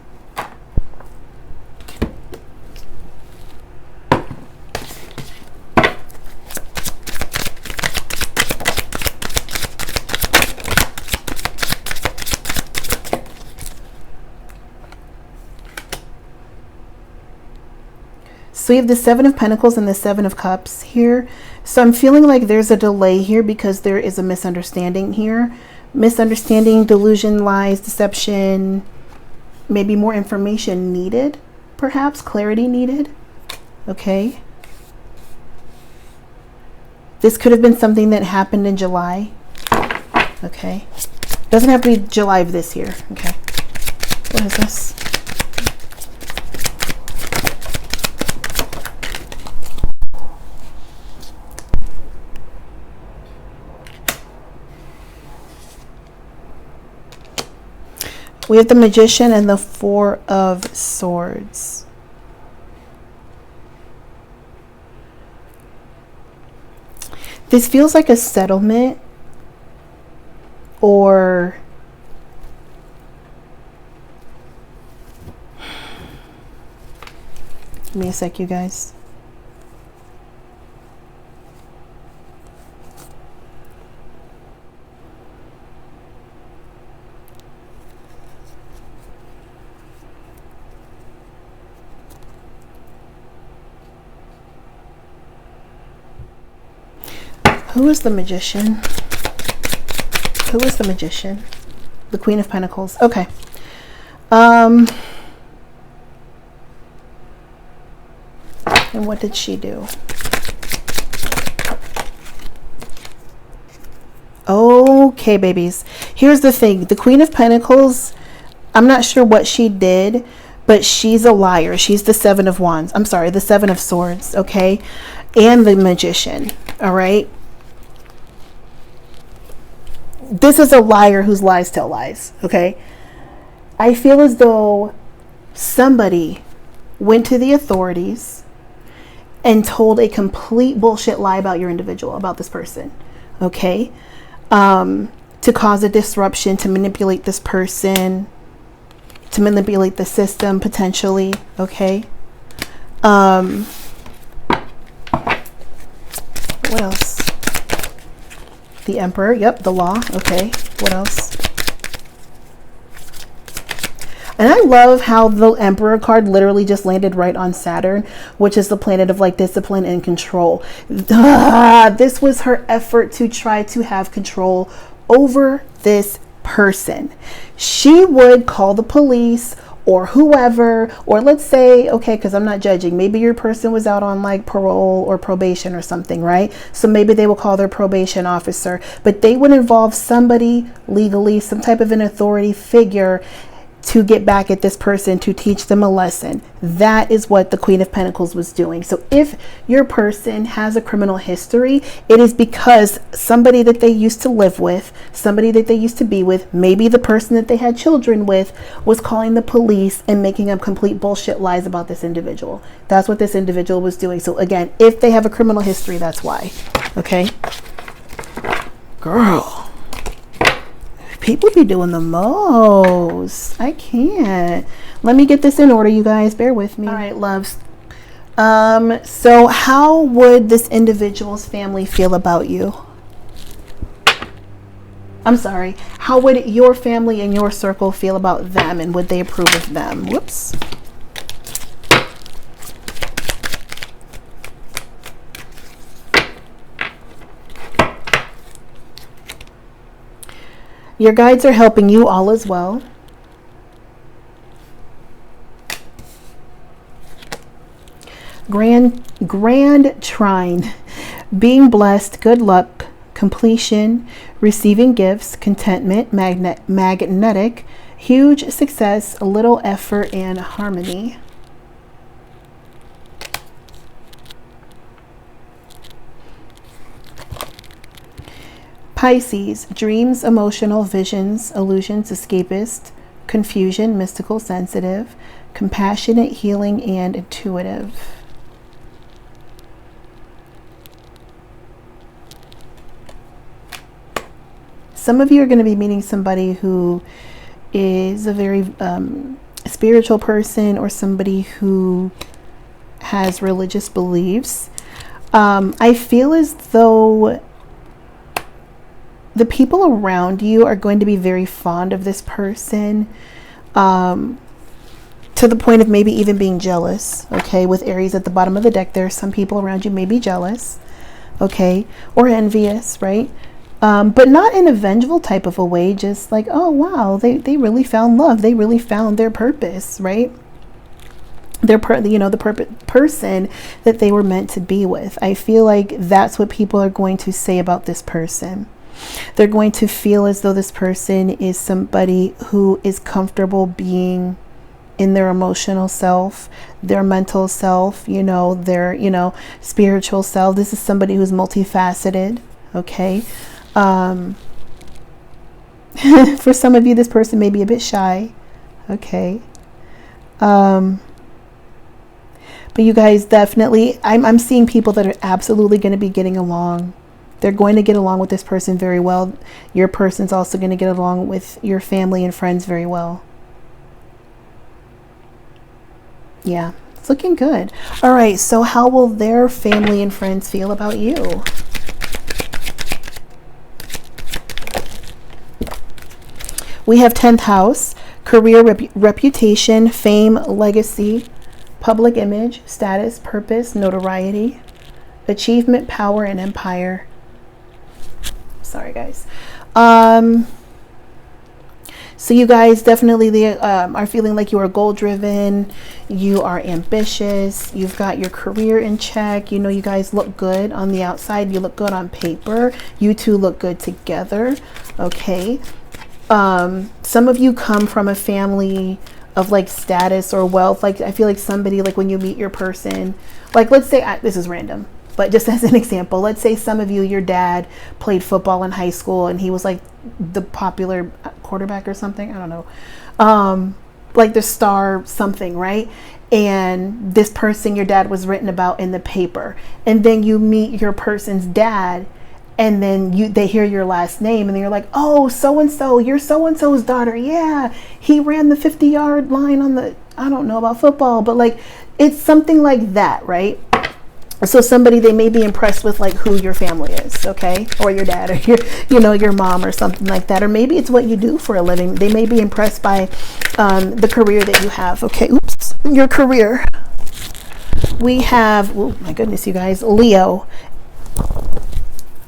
So we have the Seven of Pentacles and the Seven of Cups here. So I'm feeling like there's a delay here because there is a misunderstanding here. Misunderstanding, delusion, lies, deception, maybe more information needed, perhaps clarity needed. Okay. This could have been something that happened in July. Okay. Doesn't have to be July of this year. Okay. What is this? We have the Magician and the Four of Swords. This feels like a settlement or give me a sec, you guys. Who is the Magician? Who is the Magician? The Queen of Pentacles. Okay. And what did she do? Okay, babies. Here's the thing. The Queen of Pentacles, I'm not sure what she did, but she's a liar. She's the Seven of Wands. I'm sorry, the Seven of Swords, okay? And the Magician, all right? This is a liar whose lies tell lies, okay? I feel as though somebody went to the authorities and told a complete bullshit lie about your individual, about this person, okay? To cause a disruption, to manipulate this person. to manipulate the system potentially. Okay. What else? The Emperor. Yep, the Law. Okay. What else? And I love how the Emperor card literally just landed right on Saturn, which is the planet of like discipline and control. This was her effort to try to have control over this person. She would call the police or whoever, or let's say, okay, because I'm not judging, maybe your person was out on like parole or probation or something, right? So maybe they will call their probation officer, but they would involve somebody legally, some type of an authority figure, to get back at this person, to teach them a lesson. That is what the Queen of Pentacles was doing. So if your person has a criminal history, it is because somebody that they used to live with, somebody that they used to be with, maybe the person that they had children with, was calling the police and making up complete bullshit lies about this individual. That's what this individual was doing. So again, if they have a criminal history, that's why. Okay? Girl. People be doing the most. I can't. Let me get this in order, you guys. Bear with me. All right, loves. So how would this individual's family feel about you? I'm sorry. How would your family and your circle feel about them, and would they approve of them? Whoops. Your guides are helping you all as well. Grand Trine. Being blessed, good luck, completion, receiving gifts, contentment, magnetic, huge success, a little effort, and harmony. Pisces, dreams, emotional, visions, illusions, escapist, confusion, mystical, sensitive, compassionate, healing, and intuitive. Some of you are going to be meeting somebody who is a very spiritual person, or somebody who has religious beliefs. I feel as though the people around you are going to be very fond of this person, to the point of maybe even being jealous. Okay, with Aries at the bottom of the deck, there are some people around you may be jealous, okay, or envious, right? But not in a vengeful type of a way, just like, oh wow, they really found love, they really found their purpose, right? The person that they were meant to be with. I feel like that's what people are going to say about this person. They're going to feel as though this person is somebody who is comfortable being in their emotional self, their mental self, their, spiritual self. This is somebody who's multifaceted, okay? For some of you, this person may be a bit shy, okay? But you guys definitely, I'm seeing people that are absolutely going to be getting along. They're going to get along with this person very well. Your person's also going to get along with your family and friends very well. Yeah, it's looking good. All right, so how will their family and friends feel about you? We have 10th house, career, reputation, fame, legacy, public image, status, purpose, notoriety, achievement, power, and empire. Sorry, guys. So you guys definitely are feeling like you are goal-driven. You are ambitious. You've got your career in check. You guys look good on the outside. You look good on paper. You two look good together. Okay. Some of you come from a family of like status or wealth. Like I feel like somebody, like when you meet your person, like let's say, this is random, but just as an example, let's say some of you, your dad played football in high school and he was like the popular quarterback or something. I don't know. Like the star something, right? And this person, your dad was written about in the paper. And then you meet your person's dad and then they hear your last name and you're like, oh, so and so, you're so and so's daughter. Yeah, he ran the 50-yard line on the, I don't know about football, but like it's something like that, right? So somebody, they may be impressed with like who your family is, okay, or your dad, or your mom, or something like that, or maybe it's what you do for a living. They may be impressed by the career that you have. Okay, oops, your career. We have, oh my goodness, you guys, Leo.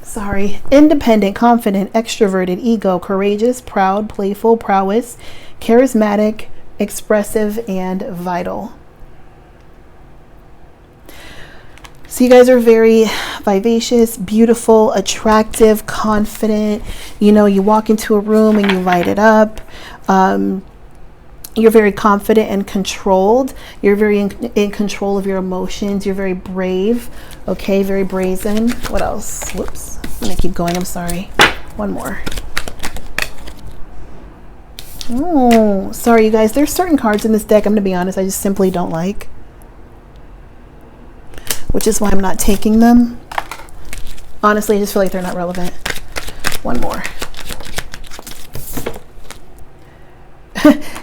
Sorry, independent, confident, extroverted, ego, courageous, proud, playful, prowess, charismatic, expressive, and vital. So you guys are very vivacious, beautiful, attractive, confident. You walk into a room and you light it up. You're very confident and controlled. You're very in control of your emotions. You're very brave. Okay, very brazen. What else? Whoops. I'm going to keep going. I'm sorry. One more. Oh, sorry, you guys. There's certain cards in this deck, I'm going to be honest, I just simply don't like, which is why I'm not taking them. Honestly, I just feel like they're not relevant. One more.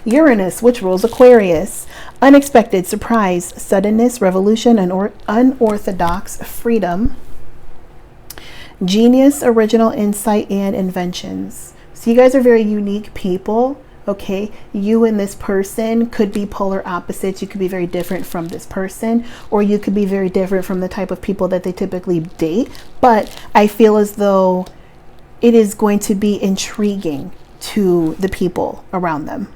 Uranus, which rules Aquarius. Unexpected, surprise, suddenness, revolution, unorthodox, freedom. Genius, original insight, and inventions. So you guys are very unique people. Okay, you and this person could be polar opposites. You could be very different from this person, or you could be very different from the type of people that they typically date. But I feel as though it is going to be intriguing to the people around them,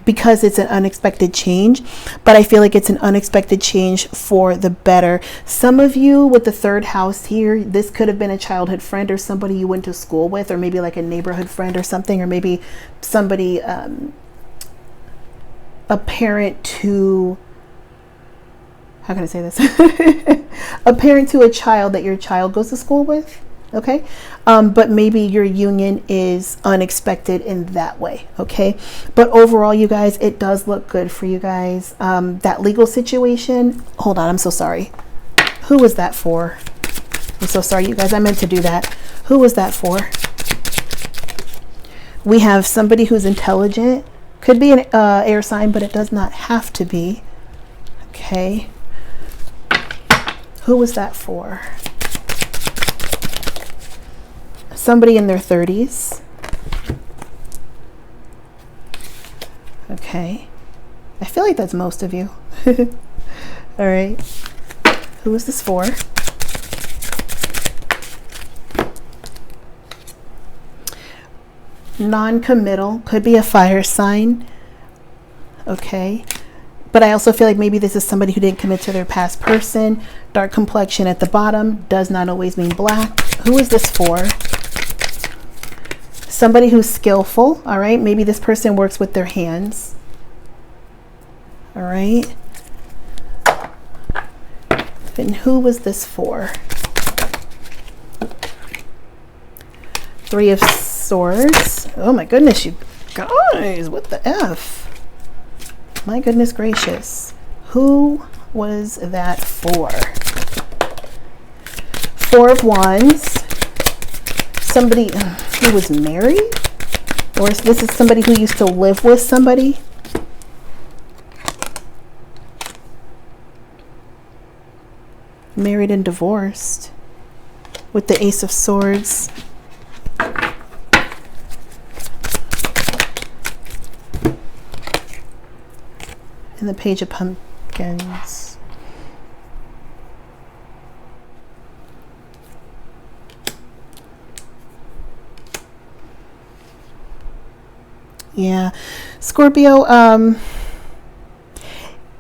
because it's an unexpected change. But I feel like it's an unexpected change for the better. Some of you with the third house here, this could have been a childhood friend or somebody you went to school with, or maybe like a neighborhood friend or something, or maybe somebody, a parent to, how can I say this? A parent to a child that your child goes to school with. Okay, but maybe your union is unexpected in that way. Okay, but overall, you guys, it does look good for you guys. That legal situation, hold on, I'm so sorry. Who was that for? I'm so sorry, you guys, I meant to do that. Who was that for? We have somebody who's intelligent. Could be an air sign, but it does not have to be. Okay, who was that for? Somebody in their 30s. Okay. I feel like that's most of you. All right. Who is this for? Non-committal. Could be a fire sign. Okay. But I also feel like maybe this is somebody who didn't commit to their past person. Dark complexion at the bottom does not always mean black. Who is this for? Somebody who's skillful. All right. Maybe this person works with their hands. All right. And who was this for? Three of Swords. Oh my goodness, you guys, what the F? My goodness gracious. Who was that for? Four of Wands. Somebody who was married? Or this is somebody who used to live with somebody? Married and divorced. With the Ace of Swords. And the Page of Pumpkins. Yeah, Scorpio,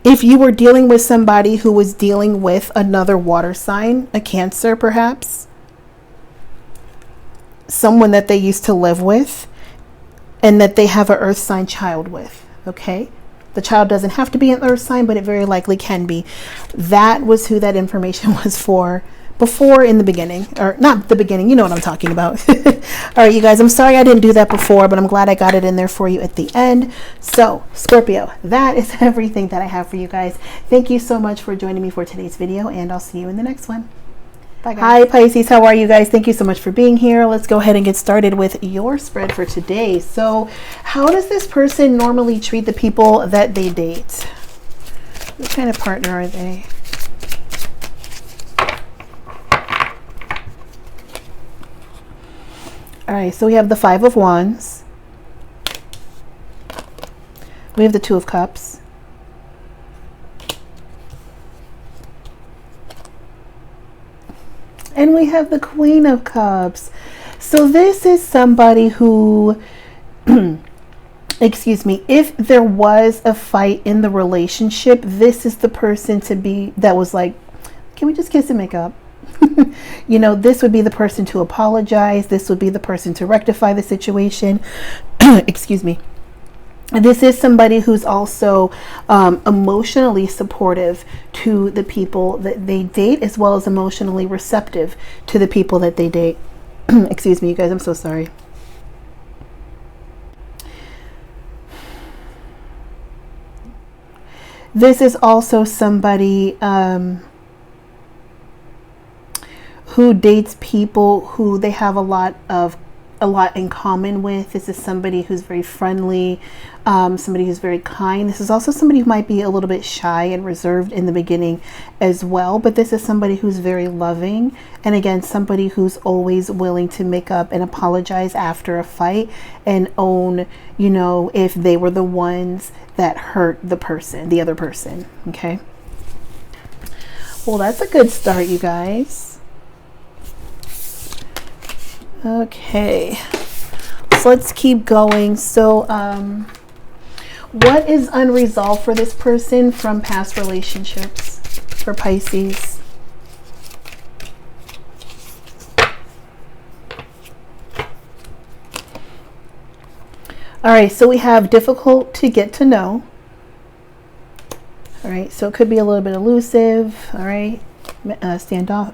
if you were dealing with somebody who was dealing with another water sign, a Cancer perhaps, someone that they used to live with and that they have an earth sign child with, okay? The child doesn't have to be an earth sign, but it very likely can be. That was who that information was for before in the beginning, or not the beginning, you know what I'm talking about. All right, you guys, I'm sorry I didn't do that before, but I'm glad I got it in there for you at the end. So Scorpio, that is everything that I have for you guys. Thank you so much for joining me for today's video, and I'll see you in the next one. Bye, guys. Hi, Pisces. How are you guys? Thank you so much for being here. Let's go ahead and get started with your spread for today. So, how does this person normally treat the people that they date? What kind of partner are they? All right, so we have the Five of Wands. We have the Two of Cups. And we have the Queen of Cups. So this is somebody who, excuse me, if there was a fight in the relationship, this is the person to be that was like, can we just kiss and make up? You know, this would be the person to apologize. This would be the person to rectify the situation. Excuse me. This is somebody who's also emotionally supportive to the people that they date, as well as emotionally receptive to the people that they date. Excuse me, you guys, I'm so sorry. This is also somebody who dates people who they have a lot in common with. This is somebody who's very friendly, somebody who's very kind. This is also somebody who might be a little bit shy and reserved in the beginning as well, but this is somebody who's very loving, and again, somebody who's always willing to make up and apologize after a fight and own, you know, if they were the ones that hurt the other person. Okay, well, that's a good start, you guys. Okay, so let's keep going. So what is unresolved for this person from past relationships for Pisces? All right, so we have difficult to get to know. All right, so it could be a little bit elusive. All right, standoff.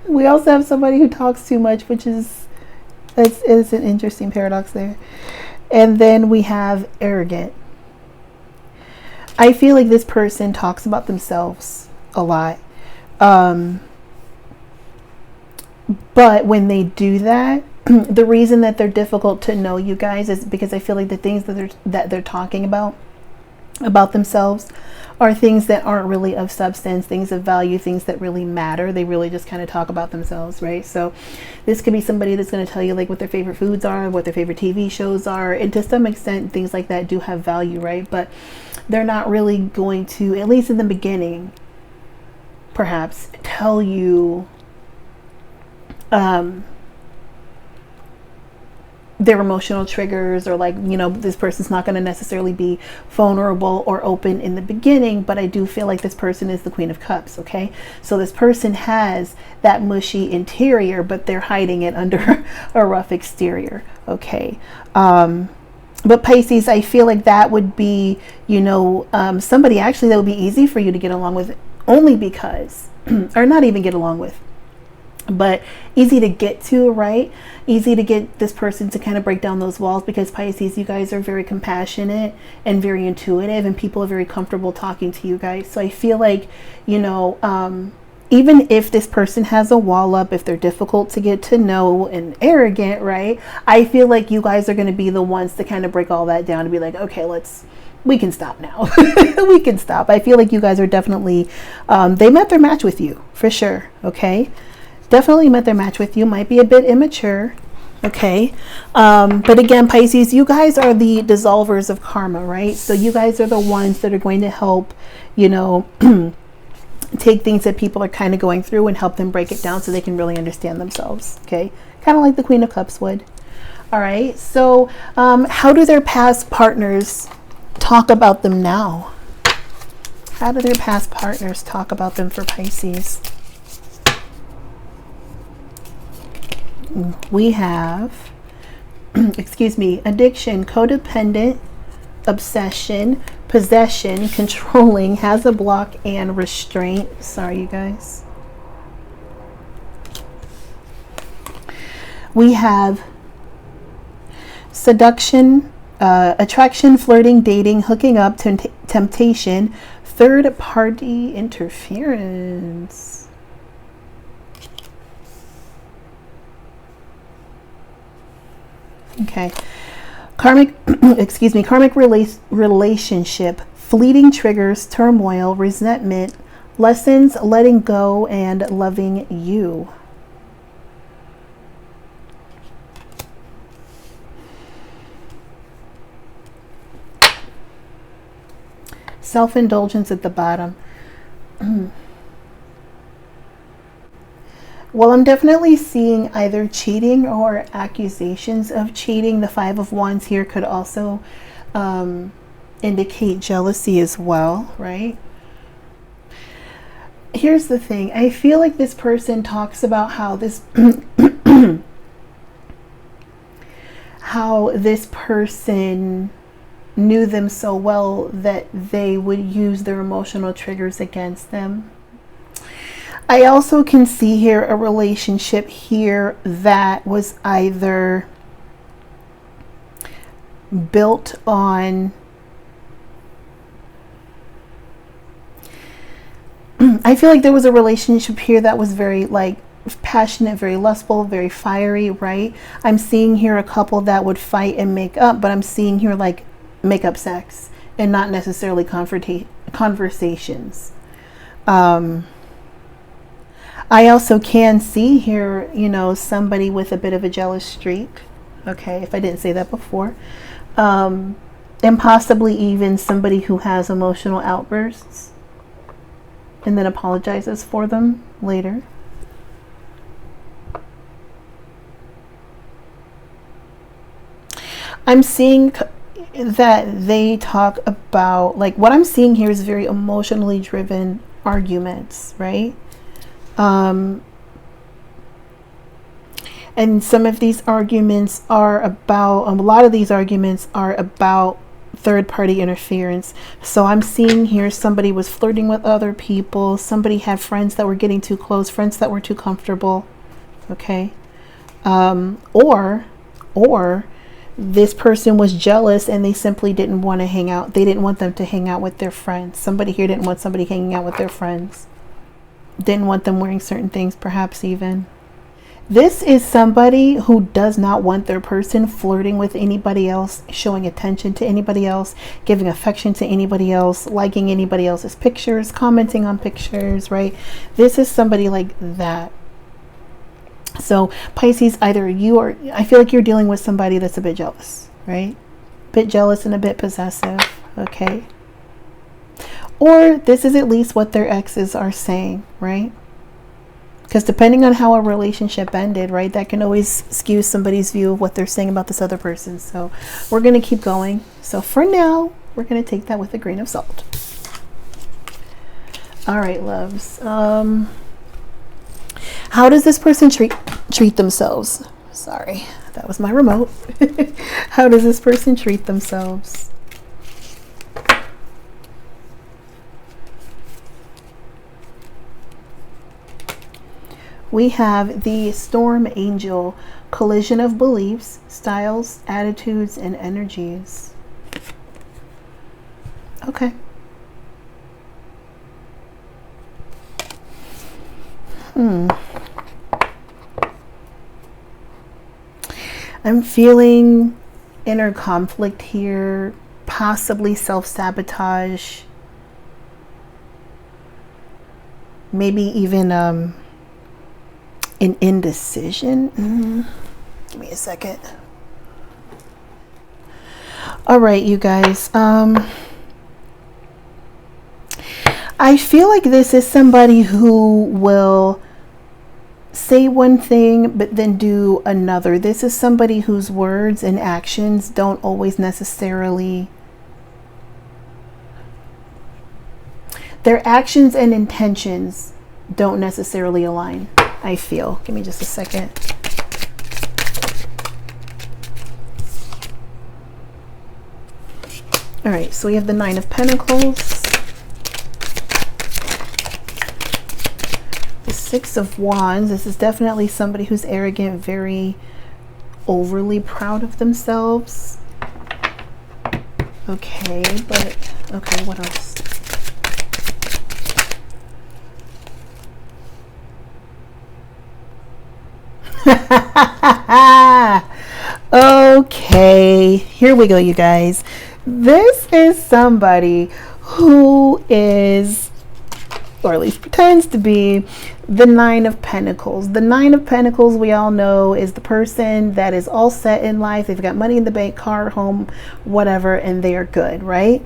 We also have somebody who talks too much, which is an interesting paradox there. And then we have arrogant. I feel like this person talks about themselves a lot. But when they do that, the reason that they're difficult to know, you guys, is because I feel like the things that they're talking about themselves are things that aren't really of substance, things of value, things that really matter. They really just kind of talk about themselves, right? So this could be somebody that's going to tell you like what their favorite foods are, what their favorite TV shows are, and to some extent things like that do have value, right? But they're not really going to, at least in the beginning, perhaps tell you their emotional triggers, or like, you know, this person's not going to necessarily be vulnerable or open in the beginning, but I do feel like this person is the Queen of Cups. Okay, so this person has that mushy interior, but they're hiding it under a rough exterior. Okay, but Pisces, I feel like that would be, you know, somebody actually that would be easy for you to get along with, only because or not even get along with, but easy to get to, right? Easy to get this person to kind of break down those walls, because Pisces, you guys are very compassionate and very intuitive, and people are very comfortable talking to you guys. So I feel like, you know, even if this person has a wall up, if they're difficult to get to know and arrogant, right? I feel like you guys are going to be the ones to kind of break all that down and be like, okay, we can stop now. We can stop. I feel like you guys are definitely, they met their match with you for sure. Okay. Definitely met their match with you. Might be a bit immature. Okay. But again, Pisces, you guys are the dissolvers of karma, right? So you guys are the ones that are going to help, you know, take things that people are kind of going through and help them break it down so they can really understand themselves. Okay. Kind of like the Queen of Cups would. All right. So how do their past partners talk about them now? How do their past partners talk about them for Pisces? We have, excuse me, addiction, codependent, obsession, possession, controlling, has a block, and restraint. Sorry, you guys. We have seduction, attraction, flirting, dating, hooking up, temptation, third party interference. Okay. Karmic, excuse me, karmic relationship, fleeting triggers, turmoil, resentment, lessons, letting go, and loving you. Self-indulgence at the bottom. Well, I'm definitely seeing either cheating or accusations of cheating. The Five of Wands here could also indicate jealousy as well, right? Here's the thing. I feel like this person talks about how this how this person knew them so well that they would use their emotional triggers against them. I also can see here a relationship here that was either built on, I feel like there was a relationship here that was very like passionate, very lustful, very fiery, right? I'm seeing here a couple that would fight and make up, but I'm seeing here like make up sex and not necessarily conversations. I also can see here, you know, somebody with a bit of a jealous streak. Okay, if I didn't say that before. And possibly even somebody who has emotional outbursts and then apologizes for them later. I'm seeing that they talk about, like, what I'm seeing here is very emotionally driven arguments, right? And some of these arguments are about, a lot of these arguments are about third-party interference. So I'm seeing here somebody was flirting with other people, somebody had friends that were getting too close, friends that were too comfortable, okay? Or this person was jealous and they simply didn't want to hang out. They didn't want them to hang out with their friends. Somebody here didn't want somebody hanging out with their friends. Didn't want them wearing certain things, perhaps even. This is somebody who does not want their person flirting with anybody else, showing attention to anybody else, giving affection to anybody else, liking anybody else's pictures, commenting on pictures, right? This is somebody like that. So Pisces, either you or, I feel like you're dealing with somebody that's a bit jealous, right? A bit jealous and a bit possessive, okay? Or this is at least what their exes are saying, right? Because depending on how a relationship ended, right, that can always skew somebody's view of what they're saying about this other person. So we're going to keep going. So for now, we're going to take that with a grain of salt. All right, loves. How does this person treat themselves? Sorry, that was my remote. How does this person treat themselves? We have the Storm Angel, collision of beliefs, styles, attitudes, and energies. Okay. I'm feeling inner conflict here, possibly self-sabotage, maybe even an indecision. Give me a second. All right, you guys. I feel like this is somebody who will say one thing but then do another. This is somebody whose words and actions don't always necessarily, their actions and intentions don't necessarily align, I feel. Give me just a second. All right, so we have the Nine of Pentacles, the Six of Wands. This is definitely somebody who's arrogant, very overly proud of themselves. Okay, but okay, what else? Okay, here we go, you guys. This is somebody who is, or at least pretends to be, the Nine of Pentacles. The Nine of Pentacles, we all know, is the person that is all set in life. They've got money in the bank, car, home, whatever, and they are good, right?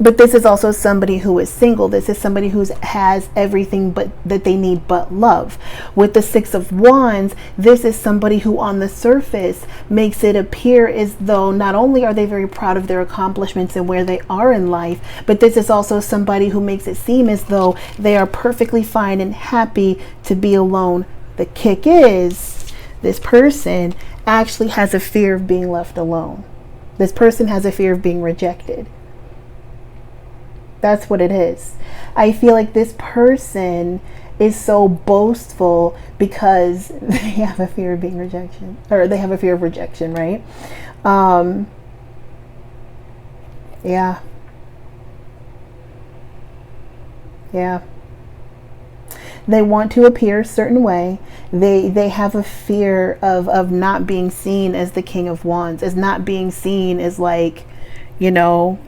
But this is also somebody who is single. This is somebody who has everything but that they need but love. With the Six of Wands, this is somebody who on the surface makes it appear as though not only are they very proud of their accomplishments and where they are in life, but this is also somebody who makes it seem as though they are perfectly fine and happy to be alone. The kick is, this person actually has a fear of being left alone. This person has a fear of being rejected. That's what it is. I feel like this person is so boastful because they have a fear of being rejection, or they have a fear of rejection, right? Yeah. They want to appear a certain way. They have a fear of not being seen as the King of Wands, as not being seen as, like, you know,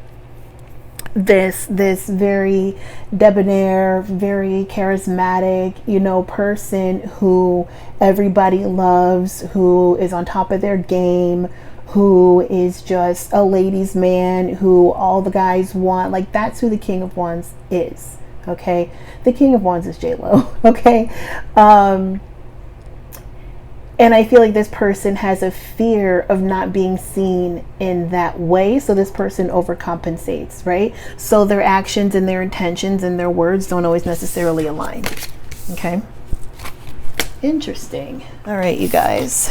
this very debonair, very charismatic, you know, person who everybody loves, who is on top of their game, who is just a ladies' man, who all the guys want. Like, that's who the King of Wands is. Okay, the King of Wands is J-Lo. Okay, and I feel like this person has a fear of not being seen in that way. So this person overcompensates, right? So their actions and their intentions and their words don't always necessarily align. Okay. Interesting. All right, you guys.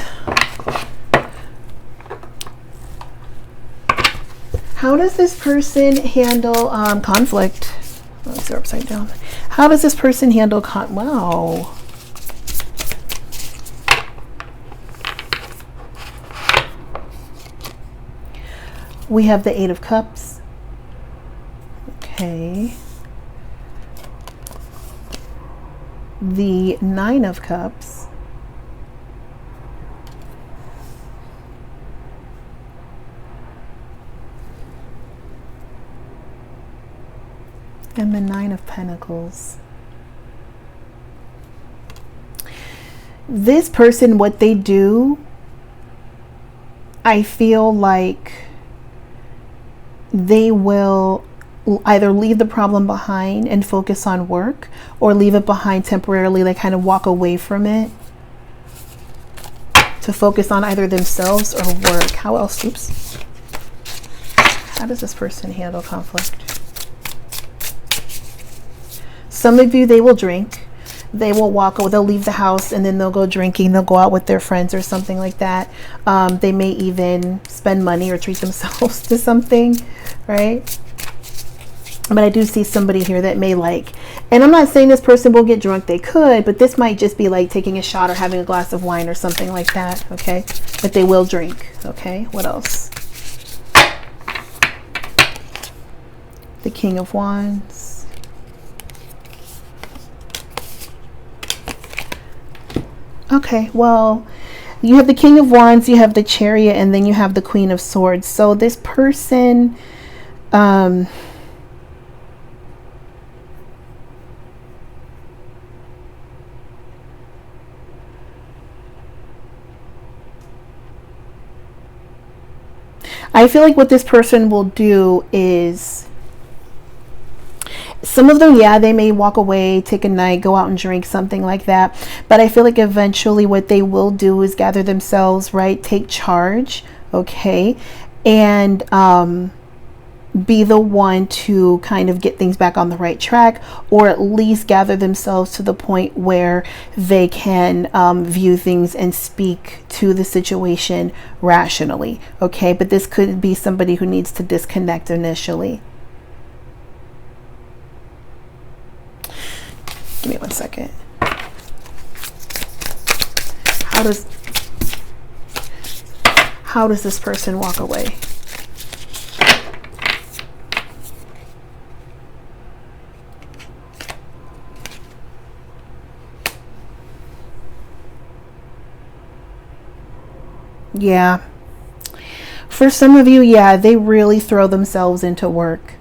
How does this person handle conflict? Oh, they're upside down. How does this person handle wow. We have the Eight of Cups. Okay. The Nine of Cups. And the Nine of Pentacles. This person, what they do, I feel like they will either leave the problem behind and focus on work, or leave it behind temporarily, like kind of walk away from it to focus on either themselves or work. How else? Oops. How does this person handle conflict? Some of you, they will drink. They will they'll leave the house and then they'll go drinking. They'll go out with their friends or something like that. They may even spend money or treat themselves to something, right? But I do see somebody here that may like, and I'm not saying this person will get drunk. They could, but this might just be like taking a shot or having a glass of wine or something like that, okay? But they will drink, okay? What else? The King of Wands. Okay, well, you have the King of Wands, you have the Chariot, and then you have the Queen of Swords. So this person, I feel like what this person will do is, some of them, yeah, they may walk away, take a night, go out and drink, something like that. But I feel like eventually what they will do is gather themselves, right? Take charge, okay? And be the one to kind of get things back on the right track, or at least gather themselves to the point where they can view things and speak to the situation rationally, okay? But this could be somebody who needs to disconnect initially. Give me 1 second. How does this person walk away? Yeah. For some of you, yeah, they really throw themselves into work.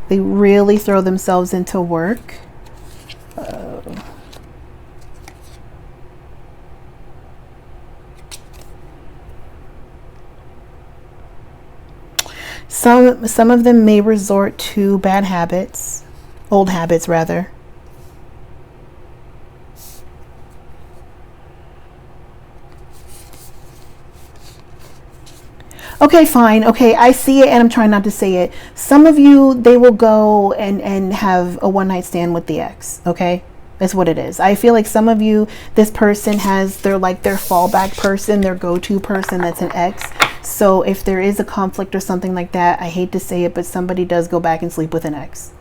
They really throw themselves into work. Some of them may resort to bad habits, old habits rather. Okay, fine. Okay, I see it and I'm trying not to say it. Some of you, they will go and have a one-night stand with the ex, okay? That's what it is. I feel like some of you, this person has their fallback person, their go-to person that's an ex. So if there is a conflict or something like that, I hate to say it, but somebody does go back and sleep with an ex.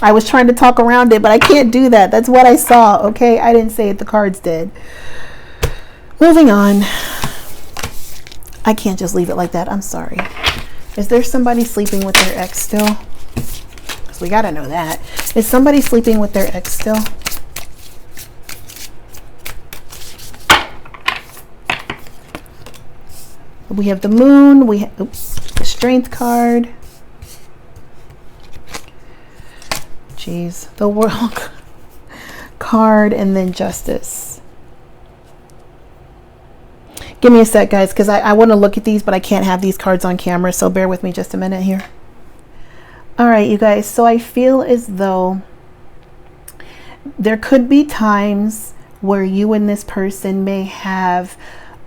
I was trying to talk around it, but I can't do that. That's what I saw, okay? I didn't say it, the cards did. Moving on. I can't just leave it like that. I'm sorry. Is there somebody sleeping with their ex still? Because we got to know that. Is somebody sleeping with their ex still? We have the moon. We have the strength card. Jeez. The world card and then justice. Give me a sec, guys, because I want to look at these, but I can't have these cards on camera, so bear with me just a minute here. All right, you guys, so I feel as though there could be times where you and this person may have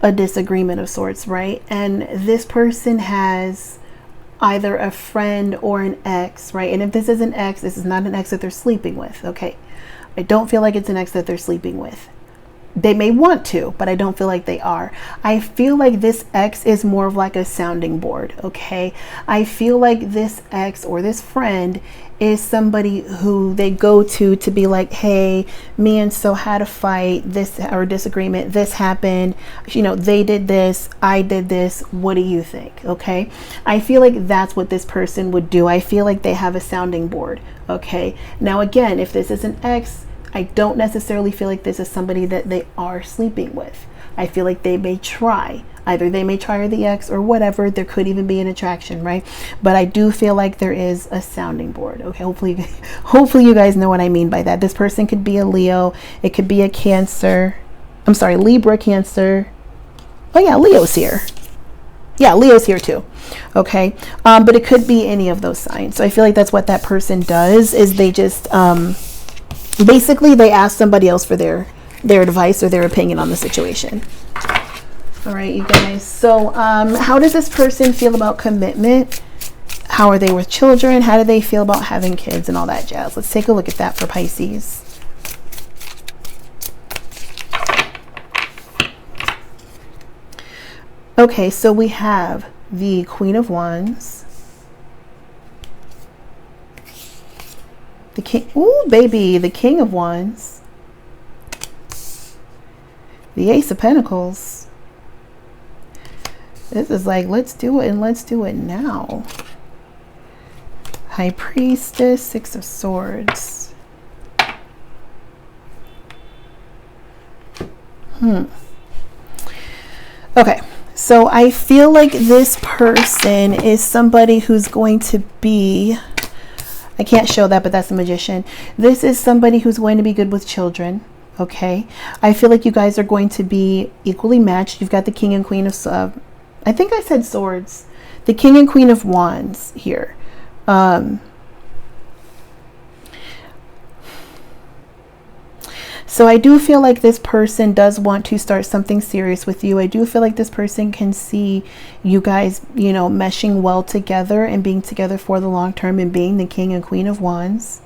a disagreement of sorts, right? And this person has either a friend or an ex, right? And if this is an ex, this is not an ex that they're sleeping with, okay? I don't feel like it's an ex that they're sleeping with. They may want to, but I don't feel like they are. I feel like this ex is more of like a sounding board, okay? I feel like this ex or this friend is somebody who they go to be like, hey, me and so had a fight, this or disagreement, this happened, you know, they did this, I did this, what do you think? Okay, I feel like that's what this person would do. I feel like they have a sounding board. Okay, now again, if this is an ex, I don't necessarily feel like this is somebody that they are sleeping with. I feel like they may try. Either they may try the ex or whatever. There could even be an attraction, right? But I do feel like there is a sounding board. Okay, hopefully you guys know what I mean by that. This person could be a Leo. It could be a Cancer. I'm sorry, Libra, Cancer. Oh yeah, Leo's here. Yeah, Leo's here too. Okay, but it could be any of those signs. So I feel like that's what that person does, is they just basically they ask somebody else for their advice or their opinion on the situation. All right, you guys. So how does this person feel about commitment? How are they with children? How do they feel about having kids and all that jazz? Let's take a look at that for Pisces. Okay, so we have the Queen of Wands. The King, ooh, baby, the King of Wands. The Ace of Pentacles. This is like, let's do it and let's do it now. High Priestess, Six of Swords. Okay, so I feel like this person is somebody who's going to be, I can't show that, but that's the Magician. This is somebody who's going to be good with children. Okay, I feel like you guys are going to be equally matched. You've got the King and Queen of I think I said Swords, the King and Queen of Wands here. So I do feel like this person does want to start something serious with you. I do feel like this person can see you guys, you know, meshing well together and being together for the long term and being the King and Queen of Wands.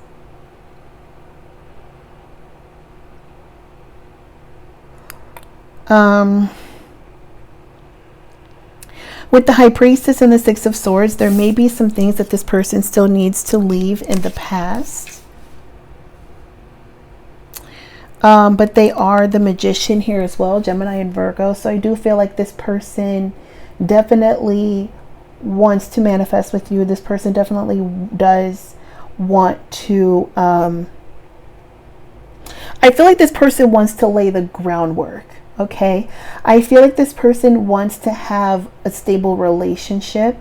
With the High Priestess and the Six of Swords, there may be some things that this person still needs to leave in the past. But they are the Magician here as well, Gemini and Virgo. So I do feel like this person definitely wants to manifest with you. This person definitely does want to, I feel like this person wants to lay the groundwork. Okay, I feel like this person wants to have a stable relationship,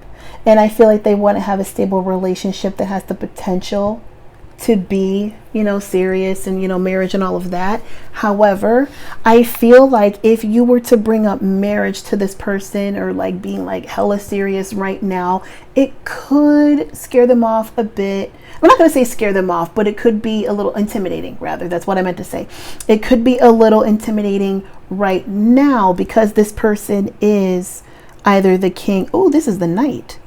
and I feel like they want to have a stable relationship that has the potential to be, you know, serious and, you know, marriage and all of that. However, I feel like if you were to bring up marriage to this person, or like being like hella serious right now, it could scare them off a bit. I'm not going to say scare them off, but it could be a little intimidating, rather. That's what I meant to say. It could be a little intimidating right now because this person is either the king. Oh, this is the knight.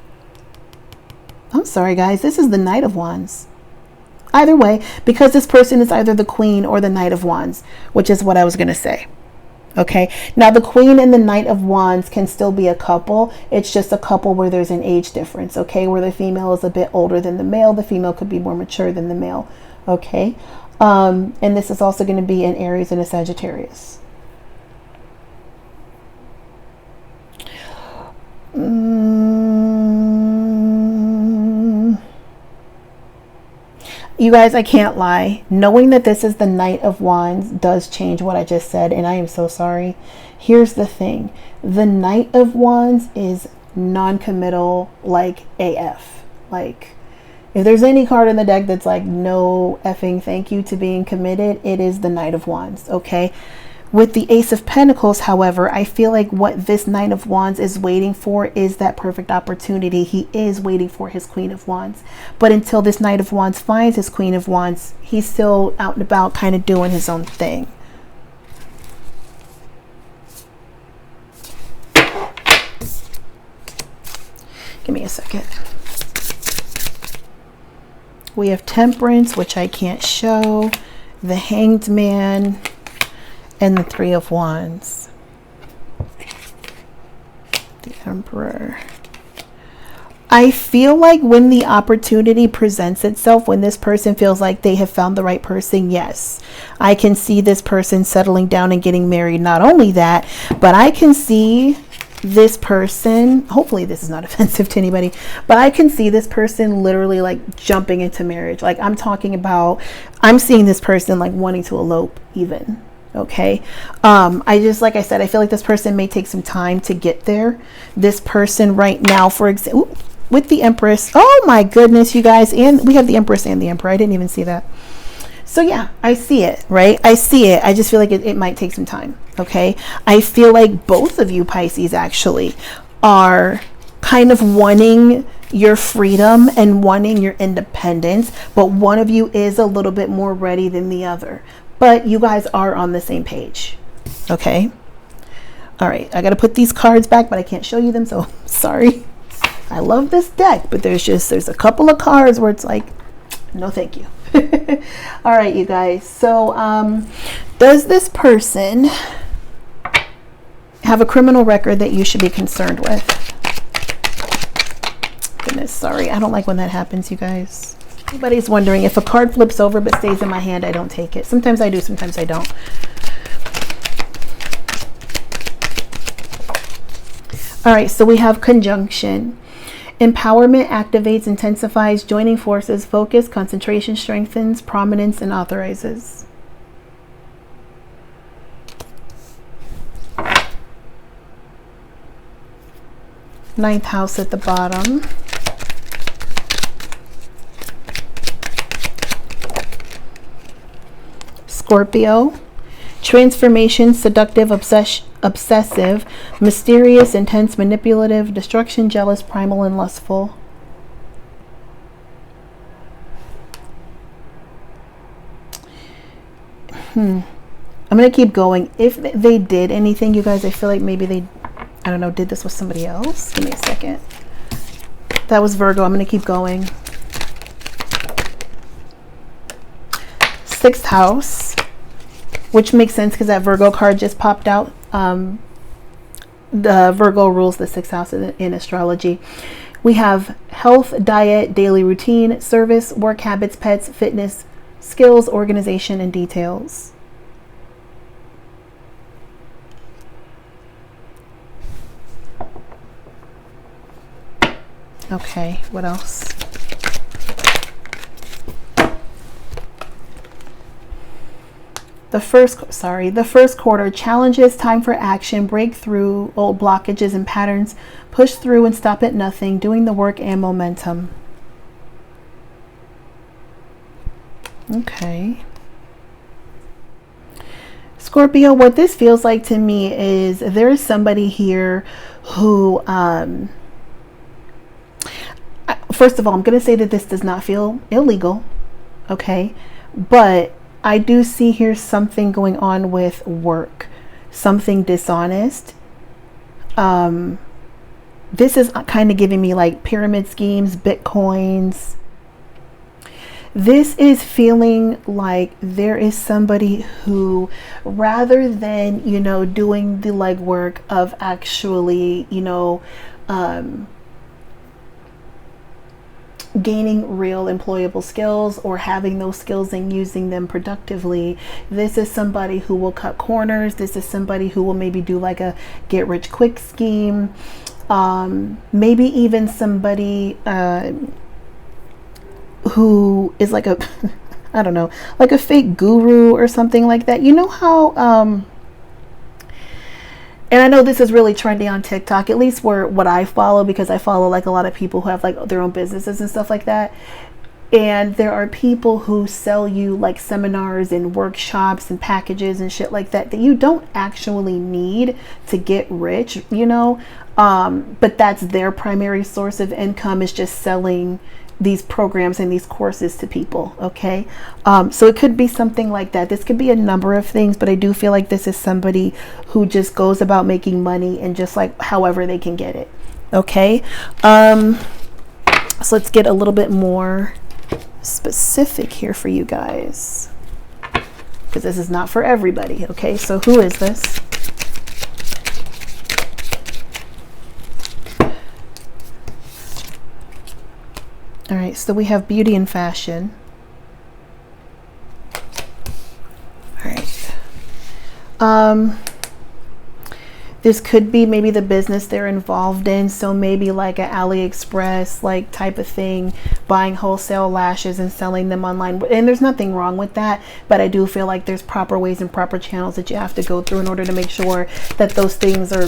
I'm sorry, guys. This is the Knight of Wands. Either way, because this person is either the Queen or the Knight of Wands, which is what I was going to say. Okay, now the Queen and the Knight of Wands can still be a couple. It's just a couple where there's an age difference, okay, where the female is a bit older than the male. The female could be more mature than the male, okay. And this is also going to be an Aries and a Sagittarius. You guys, I can't lie. Knowing that this is the Knight of Wands does change what I just said, and I am so sorry. Here's the thing. The Knight of Wands is non-committal, like AF. Like, if there's any card in the deck that's like, no effing thank you to being committed, it is the Knight of Wands, okay? With the Ace of Pentacles, however, I feel like what this Knight of Wands is waiting for is that perfect opportunity. He is waiting for his Queen of Wands. But until this Knight of Wands finds his Queen of Wands, he's still out and about kind of doing his own thing. Give me a second. We have Temperance, which I can't show, the Hanged Man, and the Three of Wands. The Emperor. I feel like when the opportunity presents itself, when this person feels like they have found the right person, yes, I can see this person settling down and getting married. Not only that, but I can see this person, hopefully this is not offensive to anybody, but I can see this person literally like jumping into marriage. Like I'm talking about, I'm seeing this person like wanting to elope even. Okay. I just, like I said, I feel like this person may take some time to get there. This person right now, for example, with the Empress, oh my goodness, you guys, and we have the Empress and the Emperor. I didn't even see that. So yeah, I see it, right? I see it. I just feel like it might take some time. Okay. I feel like both of you Pisces actually are kind of wanting your freedom and wanting your independence, but one of you is a little bit more ready than the other. But you guys are on the same page. Okay. All right. I got to put these cards back, but I can't show you them. So sorry. I love this deck, but there's a couple of cards where it's like, no, thank you. All right, you guys. So does this person have a criminal record that you should be concerned with? Goodness, sorry. I don't like when that happens, you guys. Everybody's wondering if a card flips over but stays in my hand, I don't take it. Sometimes I do, sometimes I don't. All right, so we have Conjunction. Empowerment activates, intensifies, joining forces, focus, concentration strengthens, prominence, and authorizes. Ninth house at the bottom. Scorpio. Transformation, seductive, obsessive, mysterious, intense, manipulative, destruction, jealous, primal, and lustful. I'm going to keep going. If they did anything, you guys, I feel like maybe they, I don't know, did this with somebody else. Give me a second. That was Virgo. I'm going to keep going. Sixth house, which makes sense because that Virgo card just popped out. The Virgo rules the sixth house in astrology. We have health, diet, daily routine, service, work habits, pets, fitness, skills, organization, and details. Okay, what else? The first quarter, challenges, time for action, break through old blockages and patterns, push through and stop at nothing, doing the work and momentum. Okay. Scorpio, what this feels like to me is there is somebody here who, first of all, I'm going to say that this does not feel illegal. Okay. But I do see here something going on with work, something dishonest. This is kind of giving me like pyramid schemes, Bitcoins. This is feeling like there is somebody who, rather than, you know, doing the legwork of actually, you know, gaining real employable skills or having those skills and using them productively, this is somebody who will cut corners. This is somebody who will maybe do like a get rich quick scheme. Maybe even somebody who is like a I don't know, like a fake guru or something like that. You know how and I know this is really trendy on TikTok, at least where what I follow, because I follow like a lot of people who have like their own businesses and stuff like that. And there are people who sell you like seminars and workshops and packages and shit like that you don't actually need to get rich, you know. But that's their primary source of income, is just selling these programs and these courses to people. Okay. So it could be something like that. This could be a number of things, but I do feel like this is somebody who just goes about making money and just like however they can get it. Okay. So let's get a little bit more specific here for you guys, because this is not for everybody. Okay. So who is this? All right, so we have beauty and fashion. All right. This could be maybe the business they're involved in. So maybe like an AliExpress like type of thing, buying wholesale lashes and selling them online. And there's nothing wrong with that, but I do feel like there's proper ways and proper channels that you have to go through in order to make sure that those things are,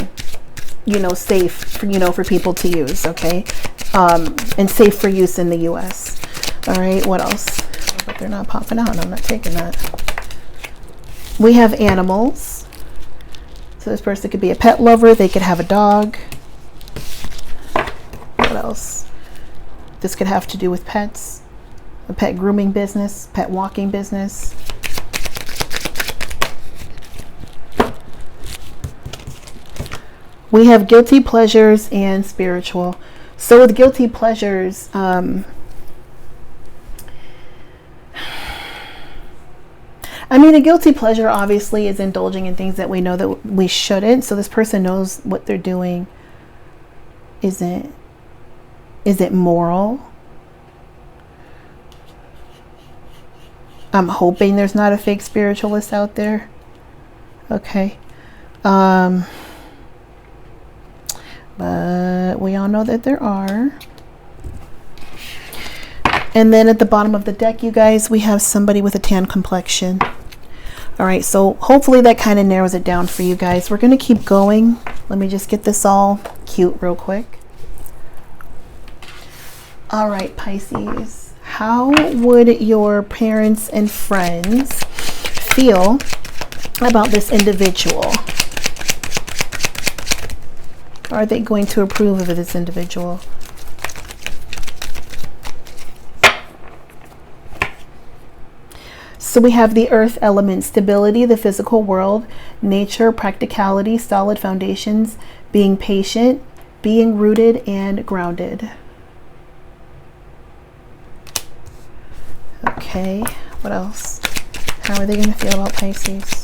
you know, safe for, you know, for people to use. Okay. And safe for use in the US. All right, what else? But they're not popping out, and I'm not taking that. We have animals. So this person could be a pet lover. They could have a dog. What else? This could have to do with pets, a pet grooming business, pet walking business. We have guilty pleasures and spiritual. So with guilty pleasures, I mean, a guilty pleasure obviously is indulging in things that we know that we shouldn't. So this person knows what they're doing isn't moral. I'm hoping there's not a fake spiritualist out there. Okay. But we all know that there are. And then at the bottom of the deck, you guys, we have somebody with a tan complexion. All right, so hopefully that kind of narrows it down for you guys. We're going to keep going. Let me just get this all cute real quick. All right, Pisces, how would your parents and friends feel about this individual? Are they going to approve of this individual? So we have the earth element, stability, the physical world, nature, practicality, solid foundations, being patient, being rooted and grounded. Okay, what else? How are they going to feel about Pisces?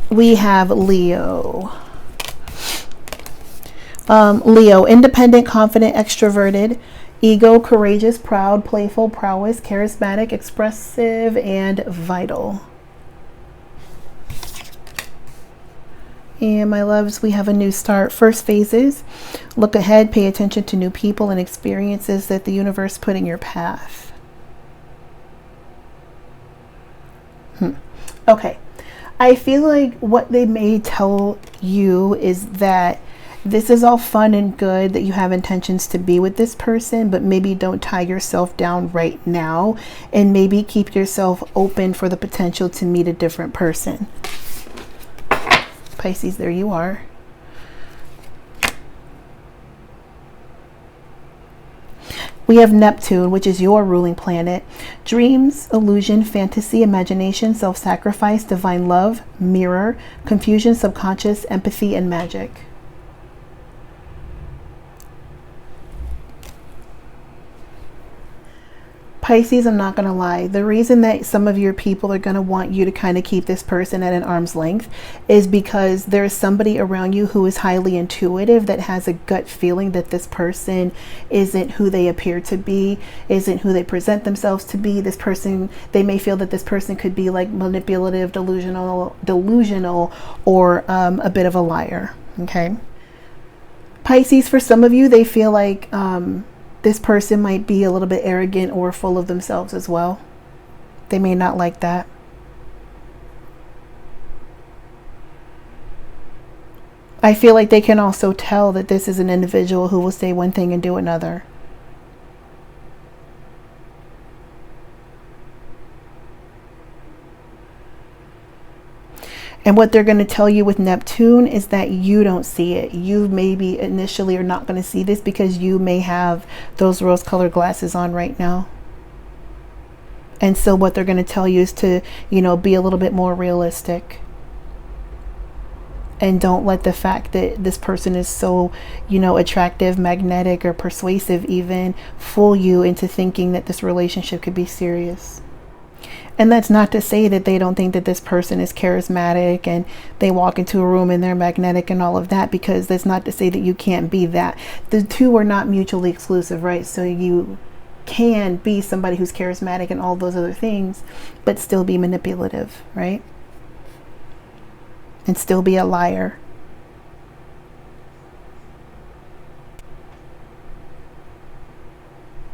We have Leo. Leo, independent, confident, extroverted, ego, courageous, proud, playful, prowess, charismatic, expressive, and vital. And my loves, we have a new start. First phases, look ahead, pay attention to new people and experiences that the universe put in your path. Okay. I feel like what they may tell you is that this is all fun and good, that you have intentions to be with this person, but maybe don't tie yourself down right now, and maybe keep yourself open for the potential to meet a different person. Pisces, there you are. We have Neptune, which is your ruling planet. Dreams, illusion, fantasy, imagination, self-sacrifice, divine love, mirror, confusion, subconscious, empathy, and magic. Pisces, I'm not going to lie. The reason that some of your people are going to want you to kind of keep this person at an arm's length is because there's somebody around you who is highly intuitive, that has a gut feeling that this person isn't who they appear to be, isn't who they present themselves to be. This person, they may feel that this person could be like manipulative, delusional, or a bit of a liar. Okay. Pisces, for some of you, they feel like, this person might be a little bit arrogant or full of themselves as well. They may not like that. I feel like they can also tell that this is an individual who will say one thing and do another. And what they're going to tell you with Neptune is that you don't see it. You maybe initially are not going to see this because you may have those rose-colored glasses on right now. And so what they're going to tell you is to, be a little bit more realistic. And don't let the fact that this person is so, attractive, magnetic, or persuasive even fool you into thinking that this relationship could be serious. And that's not to say that they don't think that this person is charismatic and they walk into a room and they're magnetic and all of that, because that's not to say that you can't be that. The two are not mutually exclusive, right? So you can be somebody who's charismatic and all those other things, but still be manipulative, right? And still be a liar.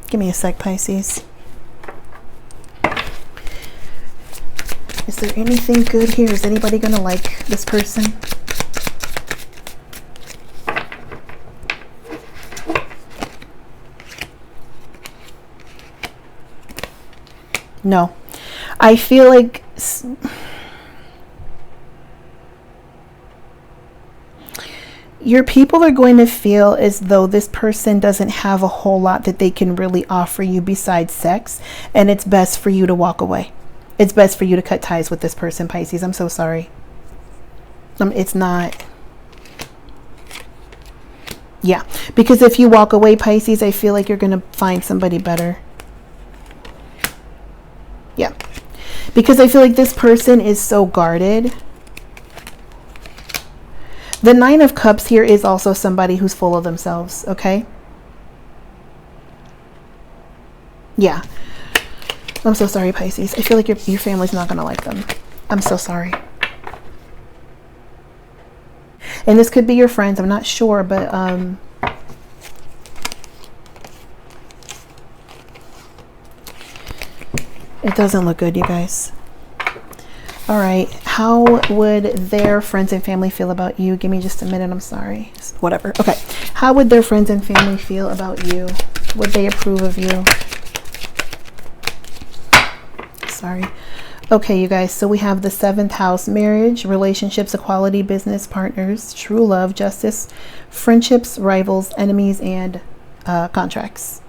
Give me a sec, Pisces. Is there anything good here? Is anybody going to like this person? No. I feel like your people are going to feel as though this person doesn't have a whole lot that they can really offer you besides sex, and it's best for you to walk away. It's best for you to cut ties with this person, Pisces. I'm so sorry. It's not. Yeah, because if you walk away, Pisces, I feel like you're going to find somebody better. Yeah, because I feel like this person is so guarded. The Nine of Cups here is also somebody who's full of themselves, okay? Yeah. I'm so sorry, Pisces. I feel like your family's not going to like them. I'm so sorry. And this could be your friends. I'm not sure, but it doesn't look good, you guys. All right. How would their friends and family feel about you? Give me just a minute. I'm sorry. Whatever. Okay. How would their friends and family feel about you? Would they approve of you? Sorry. Okay, you guys. So we have the 7th house: marriage, relationships, equality, business, partners, true love, justice, friendships, rivals, enemies, and contracts.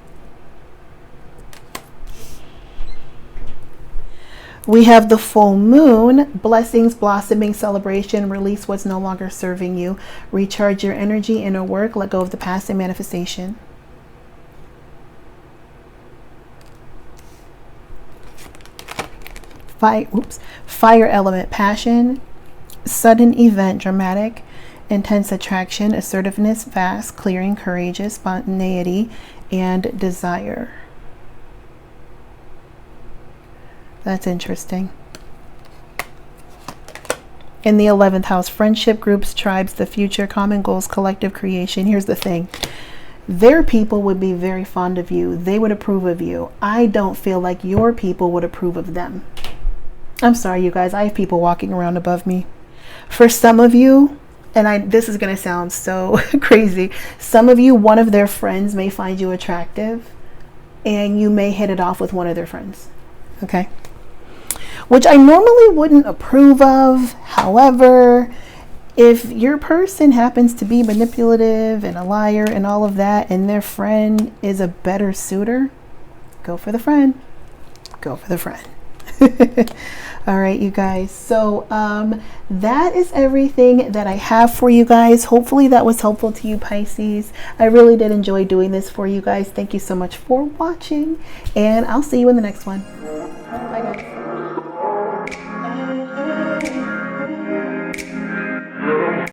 We have the full moon: blessings, blossoming, celebration, release what's no longer serving you, recharge your energy, inner work, let go of the past, and manifestation. Fire element: passion, sudden event, dramatic, intense attraction, assertiveness, fast, clearing, courageous, spontaneity, and desire. That's interesting. In the 11th house: friendship, groups, tribes, the future, common goals, collective creation. Here's the thing. Their people would be very fond of you. They would approve of you. I don't feel like your people would approve of them. I'm sorry, you guys. I have people walking around above me. For some of you, and this is going to sound so crazy. Some of you, one of their friends may find you attractive and you may hit it off with one of their friends. Okay. Which I normally wouldn't approve of. However, if your person happens to be manipulative and a liar and all of that, and their friend is a better suitor, go for the friend. Go for the friend. All right, you guys. So that is everything that I have for you guys. Hopefully that was helpful to you, Pisces. I really did enjoy doing this for you guys. Thank you so much for watching, and I'll see you in the next one. Bye, guys.